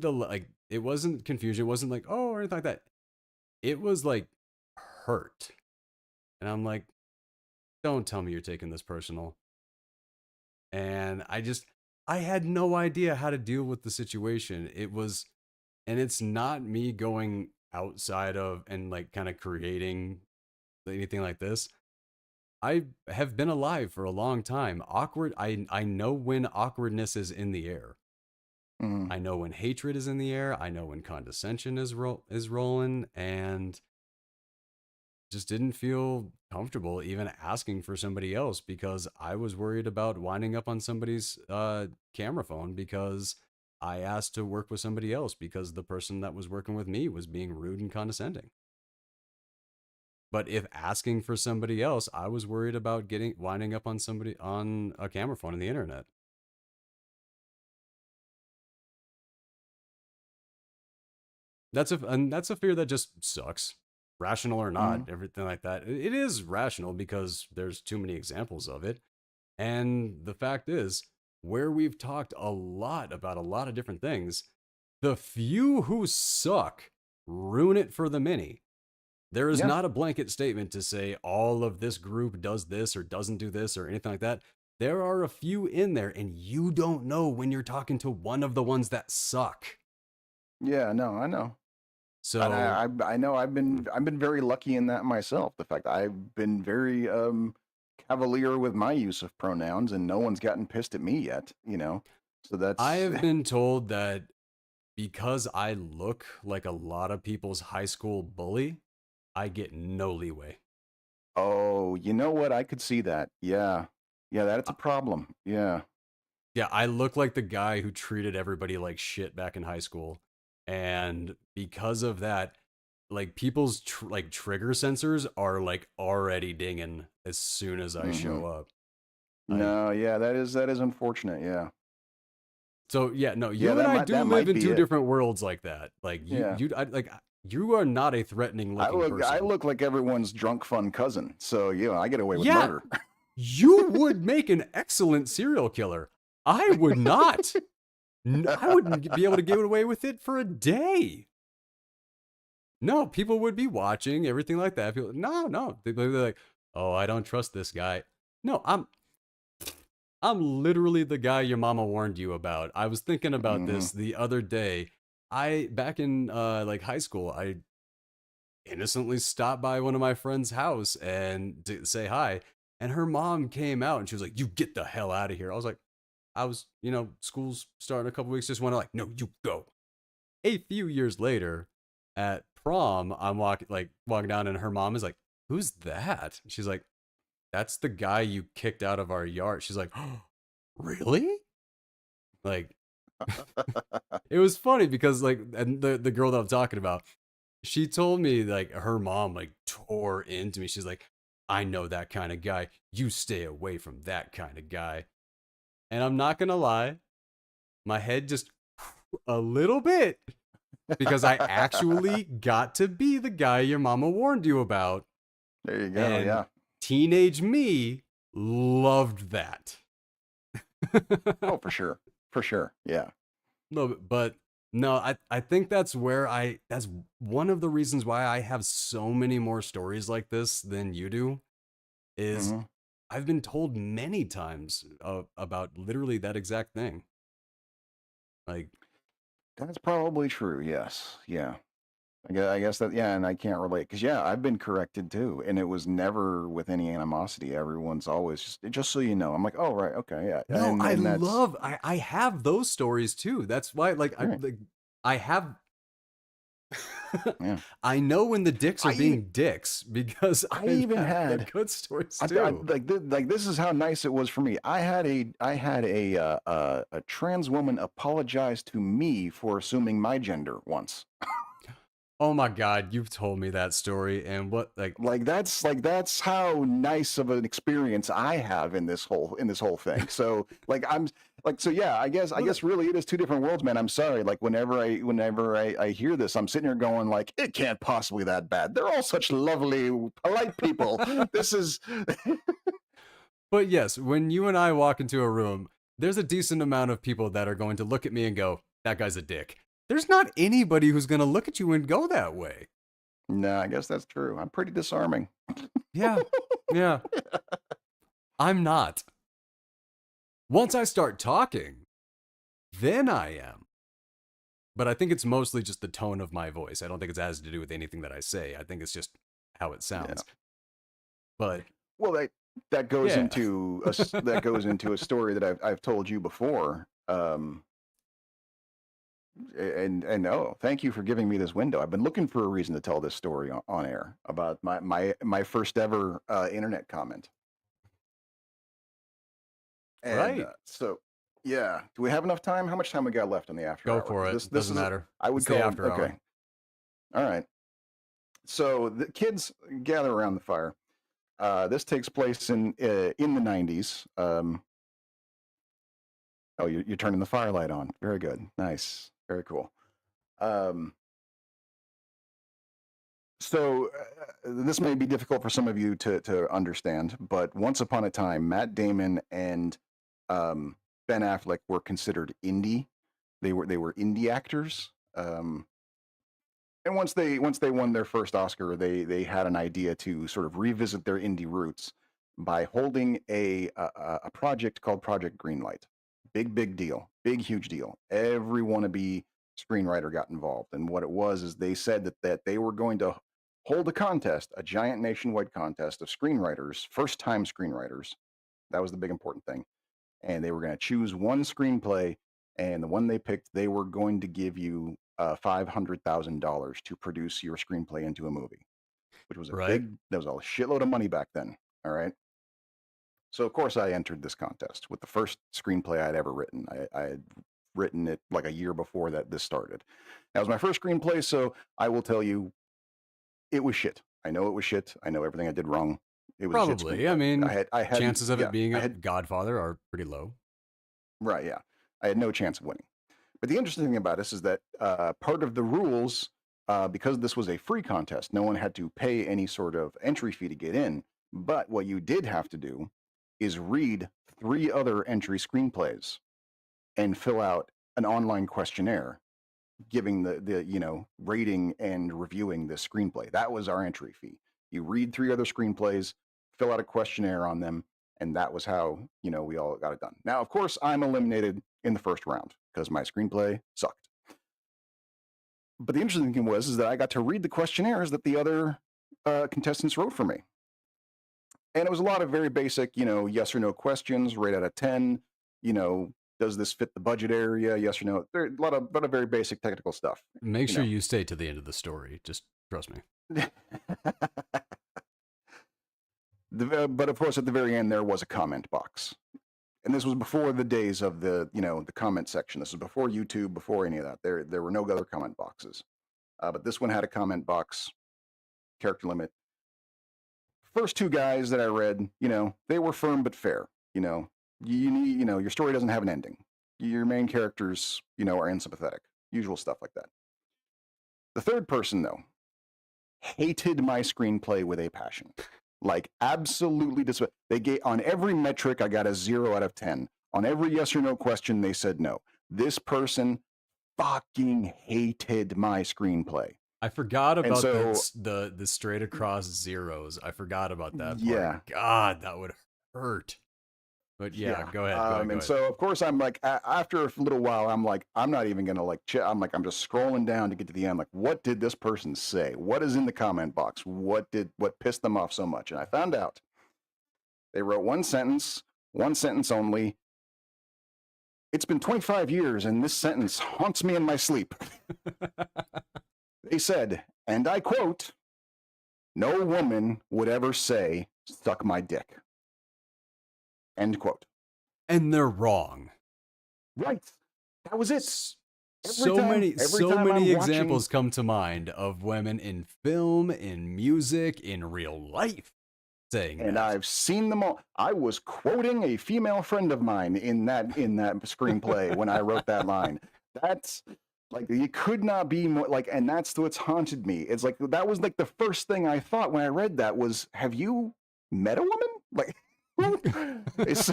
[SPEAKER 1] it wasn't confusion, it wasn't like, oh, or anything like that. It was like hurt. And I'm like, don't tell me you're taking this personal. And I had no idea how to deal with the situation. And it's not me going outside of and like kind of creating anything like this. I have been alive for a long time. I know when awkwardness is in the air. I know when hatred is in the air. I know when condescension is rolling, and just didn't feel comfortable even asking for somebody else because I was worried about winding up on somebody's camera phone because I asked to work with somebody else because the person that was working with me was being rude and condescending. But if asking for somebody else, I was worried about winding up on somebody on a camera phone on the internet. That's a fear that just sucks. Rational or not, everything like that. It is rational because there's too many examples of it. And the fact is, where we've talked a lot about a lot of different things, the few who suck ruin it for the many. There is not a blanket statement to say all of this group does this or doesn't do this or anything like that. There are a few in there, and you don't know when you're talking to one of the ones that suck.
[SPEAKER 2] Yeah, no, I know.
[SPEAKER 1] So
[SPEAKER 2] I know I've been very lucky in that myself. The fact I've been very cavalier with my use of pronouns, and no one's gotten pissed at me yet. You know, so that's.
[SPEAKER 1] I have been told that because I look like a lot of people's high school bully, I get no leeway.
[SPEAKER 2] Oh, you know what? I could see that. Yeah, that's a problem. Yeah.
[SPEAKER 1] Yeah, I look like the guy who treated everybody like shit back in high school. And because of that, like people's trigger sensors are like already dinging as soon as I show up.
[SPEAKER 2] No, yeah, that is unfortunate. Yeah.
[SPEAKER 1] So yeah, no, you and I do live in two different worlds like that. Like you are not a threatening looking person.
[SPEAKER 2] I look like everyone's drunk fun cousin. So yeah, I get away with murder.
[SPEAKER 1] You would make an excellent serial killer. I would not. I wouldn't be able to get away with it for a day. No, people would be watching everything like that. People, no, they'd be like, "Oh, I don't trust this guy." No, I'm literally the guy your mama warned you about. I was thinking about
[SPEAKER 2] Hmm.
[SPEAKER 1] this the other day. I back in like high school, I innocently stopped by one of my friend's house and to say hi, and her mom came out and she was like, "You get the hell out of here." I was like, I was, school's starting a couple weeks, just went like, "No, you go." A few years later, at prom, I'm walking down, and her mom is like, "Who's that?" She's like, "That's the guy you kicked out of our yard." She's like, "Oh, really?" Like, it was funny because and the girl that I'm talking about, she told me like her mom like tore into me. She's like, "I know that kind of guy. You stay away from that kind of guy." And I'm not gonna lie, my head just a little bit because I actually got to be the guy your mama warned you about.
[SPEAKER 2] There you go.
[SPEAKER 1] And
[SPEAKER 2] Yeah.
[SPEAKER 1] teenage me loved that.
[SPEAKER 2] Oh, for sure. For sure. Yeah.
[SPEAKER 1] No, but no, I think that's one of the reasons why I have so many more stories like this than you do is
[SPEAKER 2] Hmm.
[SPEAKER 1] I've been told many times about literally that exact thing. Like,
[SPEAKER 2] That's probably true. Yes. Yeah. I guess that, yeah, and I can't relate because, yeah, I've been corrected too, and it was never with any animosity. Everyone's always just so you know. I'm like, oh, right, okay, yeah,
[SPEAKER 1] no,
[SPEAKER 2] and that's
[SPEAKER 1] I have those stories too. That's why
[SPEAKER 2] right.
[SPEAKER 1] I have
[SPEAKER 2] Yeah.
[SPEAKER 1] I know when the dicks are
[SPEAKER 2] I e-
[SPEAKER 1] being dicks because
[SPEAKER 2] I
[SPEAKER 1] I
[SPEAKER 2] even
[SPEAKER 1] have the
[SPEAKER 2] had
[SPEAKER 1] good stories
[SPEAKER 2] I
[SPEAKER 1] too.
[SPEAKER 2] like this is how nice it was for me. I had a trans woman apologize to me for assuming my gender once.
[SPEAKER 1] Oh my god, you've told me that story and what like
[SPEAKER 2] That's how nice of an experience I have in this whole thing. So like I'm like so yeah, I guess really it is two different worlds, man. I'm sorry. Like whenever I hear this, I'm sitting here going like it can't possibly that bad. They're all such lovely, polite people. This is
[SPEAKER 1] But yes, when you and I walk into a room, there's a decent amount of people that are going to look at me and go, "That guy's a dick." There's not anybody who's going to look at you and go that way.
[SPEAKER 2] no, I guess that's true. I'm pretty disarming.
[SPEAKER 1] Yeah. Yeah. I'm not. Once I start talking, then I am. But I think it's mostly just the tone of my voice. I don't think it has to do with anything that I say. I think it's just how it
[SPEAKER 2] Yeah.
[SPEAKER 1] sounds. But
[SPEAKER 2] Well, that goes
[SPEAKER 1] yeah,
[SPEAKER 2] into a story that I've told you before. And oh, thank you for giving me this window. I've been looking for a reason to tell this story on air about my first ever internet comment. And
[SPEAKER 1] right.
[SPEAKER 2] so, yeah, do we have enough time? How much time we got left on the after
[SPEAKER 1] Go
[SPEAKER 2] hour?
[SPEAKER 1] for
[SPEAKER 2] Because
[SPEAKER 1] it.
[SPEAKER 2] this
[SPEAKER 1] Doesn't
[SPEAKER 2] is
[SPEAKER 1] matter.
[SPEAKER 2] I would
[SPEAKER 1] It's the
[SPEAKER 2] call
[SPEAKER 1] after
[SPEAKER 2] okay.
[SPEAKER 1] hour.
[SPEAKER 2] All right. So the kids gather around the fire. This takes place in the 90s. Oh, you're turning the firelight on. Very good. Nice. Very cool. Um, So this may be difficult for some of you to understand, but once upon a time, Matt Damon and um, Ben Affleck were considered indie. They were indie actors. And once they won their first Oscar, they had an idea to sort of revisit their indie roots by holding a project called Project Greenlight. Big deal, big huge deal. Every wannabe screenwriter got involved, and what it was is they said that they were going to hold a contest, a giant nationwide contest of screenwriters, first time screenwriters. That was the big important thing, and they were going to choose one screenplay, and the one they picked, they were going to give you $500,000 to produce your screenplay into a movie, which was
[SPEAKER 1] Right.
[SPEAKER 2] that was a shitload of money back then. All right. So of course I entered this contest with the first screenplay I'd ever written. I had written it like a year before that this started. That was my first screenplay, so I will tell you it was shit. I know it was shit. I know everything I did wrong. It was a shit
[SPEAKER 1] Probably. I
[SPEAKER 2] screenplay.
[SPEAKER 1] mean,
[SPEAKER 2] I hadn't
[SPEAKER 1] chances of it
[SPEAKER 2] yeah,
[SPEAKER 1] being
[SPEAKER 2] I
[SPEAKER 1] a
[SPEAKER 2] had
[SPEAKER 1] Godfather are pretty low.
[SPEAKER 2] right, yeah. I had no chance of winning. But the interesting thing about this is that part of the rules, because this was a free contest, no one had to pay any sort of entry fee to get in. But what you did have to do is read three other entry screenplays and fill out an online questionnaire giving the rating and reviewing this screenplay. That was our entry fee. You read 3 other screenplays, fill out a questionnaire on them, and that was how we all got it done. Now, of course, I'm eliminated in the first round because my screenplay sucked. But the interesting thing was is that I got to read the questionnaires that the other contestants wrote for me, and it was a lot of very basic, yes or no questions, rate out of 10. Does this fit the budget area? Yes or no. There a lot of very basic technical stuff.
[SPEAKER 1] Make
[SPEAKER 2] You
[SPEAKER 1] sure
[SPEAKER 2] know.
[SPEAKER 1] you stay to the end of the story. Just trust me.
[SPEAKER 2] But of course, at the very end, there was a comment box, and this was before the days of the comment section. This was before YouTube, before any of that. There were no other comment boxes, but this one had a comment box, character limit. First 2 guys that I read, they were firm but fair. You need, your story doesn't have an ending. Your main characters, are unsympathetic. Usual stuff like that. The third person, though, hated my screenplay with a passion. Like, absolutely they gave, on every metric, I got a 0 out of 10. On every yes or no question, they said no. This person fucking hated my screenplay.
[SPEAKER 1] I forgot
[SPEAKER 2] And
[SPEAKER 1] about
[SPEAKER 2] so,
[SPEAKER 1] the straight across zeros. I forgot about that
[SPEAKER 2] yeah.
[SPEAKER 1] part. God, that would hurt. But yeah, go ahead. Go
[SPEAKER 2] And
[SPEAKER 1] ahead.
[SPEAKER 2] so, of course, I'm like, after a little while, I'm like, I'm not even gonna like. I'm just scrolling down to get to the end. Like, what did this person say? What is in the comment box? What pissed them off so much? And I found out they wrote one sentence only. It's been 25 years, and this sentence haunts me in my sleep. They said, and I quote, "No woman would ever say, 'suck my dick.'" End quote.
[SPEAKER 1] And they're wrong.
[SPEAKER 2] Right. That was it.
[SPEAKER 1] So
[SPEAKER 2] Every time
[SPEAKER 1] many
[SPEAKER 2] I'm
[SPEAKER 1] examples come to mind of women in film, in music, in real life saying
[SPEAKER 2] and
[SPEAKER 1] that.
[SPEAKER 2] I've seen them all. I was quoting a female friend of mine in that screenplay when I wrote that line. That's like, you could not be more like, and that's what's haunted me. It's like, that was like the first thing I thought when I read that was, have you met a woman? Like, it's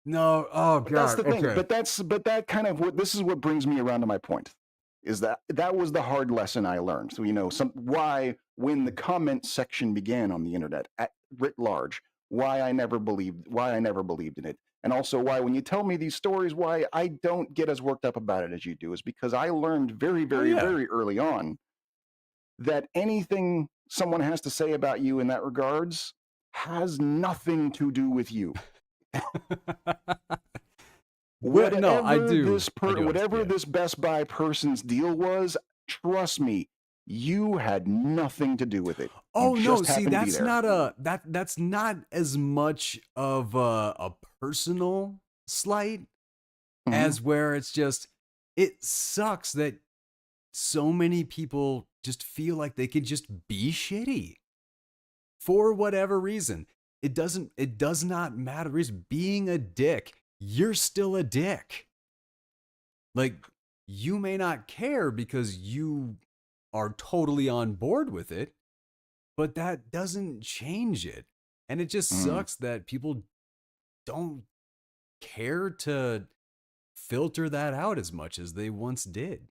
[SPEAKER 1] No, oh
[SPEAKER 2] But that's
[SPEAKER 1] god.
[SPEAKER 2] the thing.
[SPEAKER 1] Okay.
[SPEAKER 2] But that kind of this is what brings me around to my point, is that was the hard lesson I learned. So why when the comment section began on the internet writ large, why I never believed in it, and also why when you tell me these stories, why I don't get as worked up about it as you do, is because I learned very very
[SPEAKER 1] yeah.
[SPEAKER 2] very early on that anything someone has to say about you in that regards has nothing to do with you.
[SPEAKER 1] No, I do.
[SPEAKER 2] Whatever this Best Buy person's deal was, trust me, you had nothing to do with it.
[SPEAKER 1] Oh
[SPEAKER 2] you
[SPEAKER 1] no,
[SPEAKER 2] just
[SPEAKER 1] see,
[SPEAKER 2] happened to be
[SPEAKER 1] that's
[SPEAKER 2] there.
[SPEAKER 1] not that's not as much of a personal slight as where it's just, it sucks that so many people just feel like they could just be shitty for whatever reason. It does not matter. It's being a dick. You're still a dick. Like, you may not care because you are totally on board with it, but that doesn't change it. And it just sucks that people don't care to filter that out as much as they once did.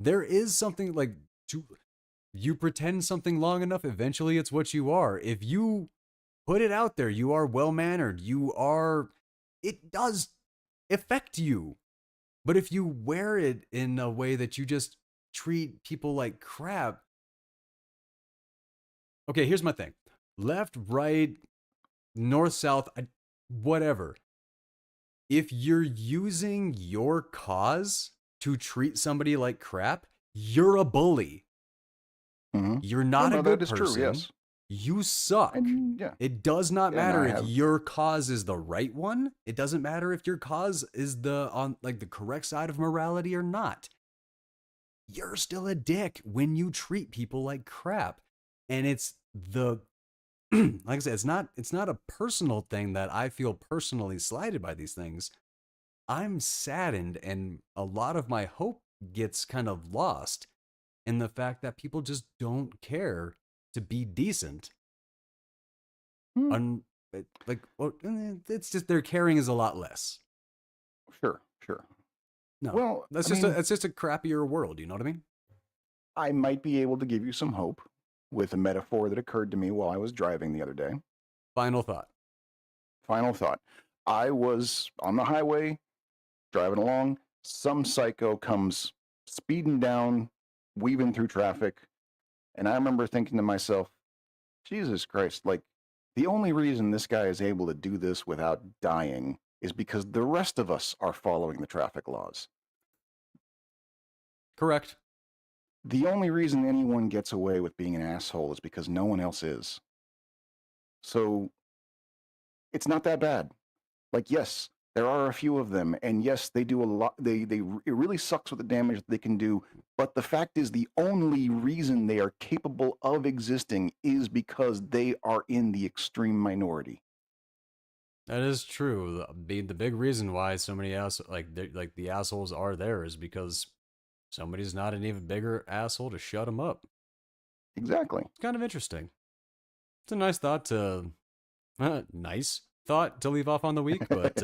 [SPEAKER 1] There is something like, you pretend something long enough, eventually it's what you are. If you put it out there, you are well mannered, it does affect you. But if you wear it in a way that you just treat people like crap. Okay, here's my thing: left, right, north, south, whatever. If you're using your cause to treat somebody like crap, you're a bully. You're not a good person.
[SPEAKER 2] True, yes.
[SPEAKER 1] You suck.
[SPEAKER 2] Yeah.
[SPEAKER 1] It does not matter if your cause is the right one. It doesn't matter if your cause is on the correct side of morality or not. You're still a dick when you treat people like crap. And it's like I said, it's not a personal thing that I feel personally slighted by these things. I'm saddened, and a lot of my hope gets kind of lost in the fact that people just don't care to be decent. It's just their caring is a lot less.
[SPEAKER 2] Sure. Sure.
[SPEAKER 1] No,
[SPEAKER 2] Well,
[SPEAKER 1] that's
[SPEAKER 2] I
[SPEAKER 1] just
[SPEAKER 2] mean,
[SPEAKER 1] it's just a crappier world. You know what I mean?
[SPEAKER 2] I might be able to give you some hope with a metaphor that occurred to me while I was driving the other day.
[SPEAKER 1] Final thought.
[SPEAKER 2] Final thought. I was on the highway driving along. Some psycho comes speeding down, weaving through traffic. And I remember thinking to myself, Jesus Christ, like the only reason this guy is able to do this without dying is because the rest of us are following the traffic laws.
[SPEAKER 1] Correct.
[SPEAKER 2] The only reason anyone gets away with being an asshole is because no one else is. So it's not that bad. Like, yes, there are a few of them, and yes, they do a lot. It really sucks with the damage that they can do. But the fact is, the only reason they are capable of existing is because they are in the extreme minority.
[SPEAKER 1] That is true. The big reason why so many like the assholes are there is because somebody's not an even bigger asshole to shut them up.
[SPEAKER 2] Exactly.
[SPEAKER 1] It's kind of interesting. It's a nice thought to nice thought to leave off on the week, but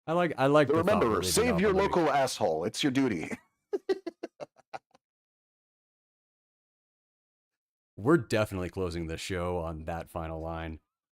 [SPEAKER 1] I like
[SPEAKER 2] So
[SPEAKER 1] the thought we're
[SPEAKER 2] remember,
[SPEAKER 1] leaving
[SPEAKER 2] save
[SPEAKER 1] off
[SPEAKER 2] your
[SPEAKER 1] on the week.
[SPEAKER 2] local asshole. It's your duty.
[SPEAKER 1] We're definitely closing the show on that final line.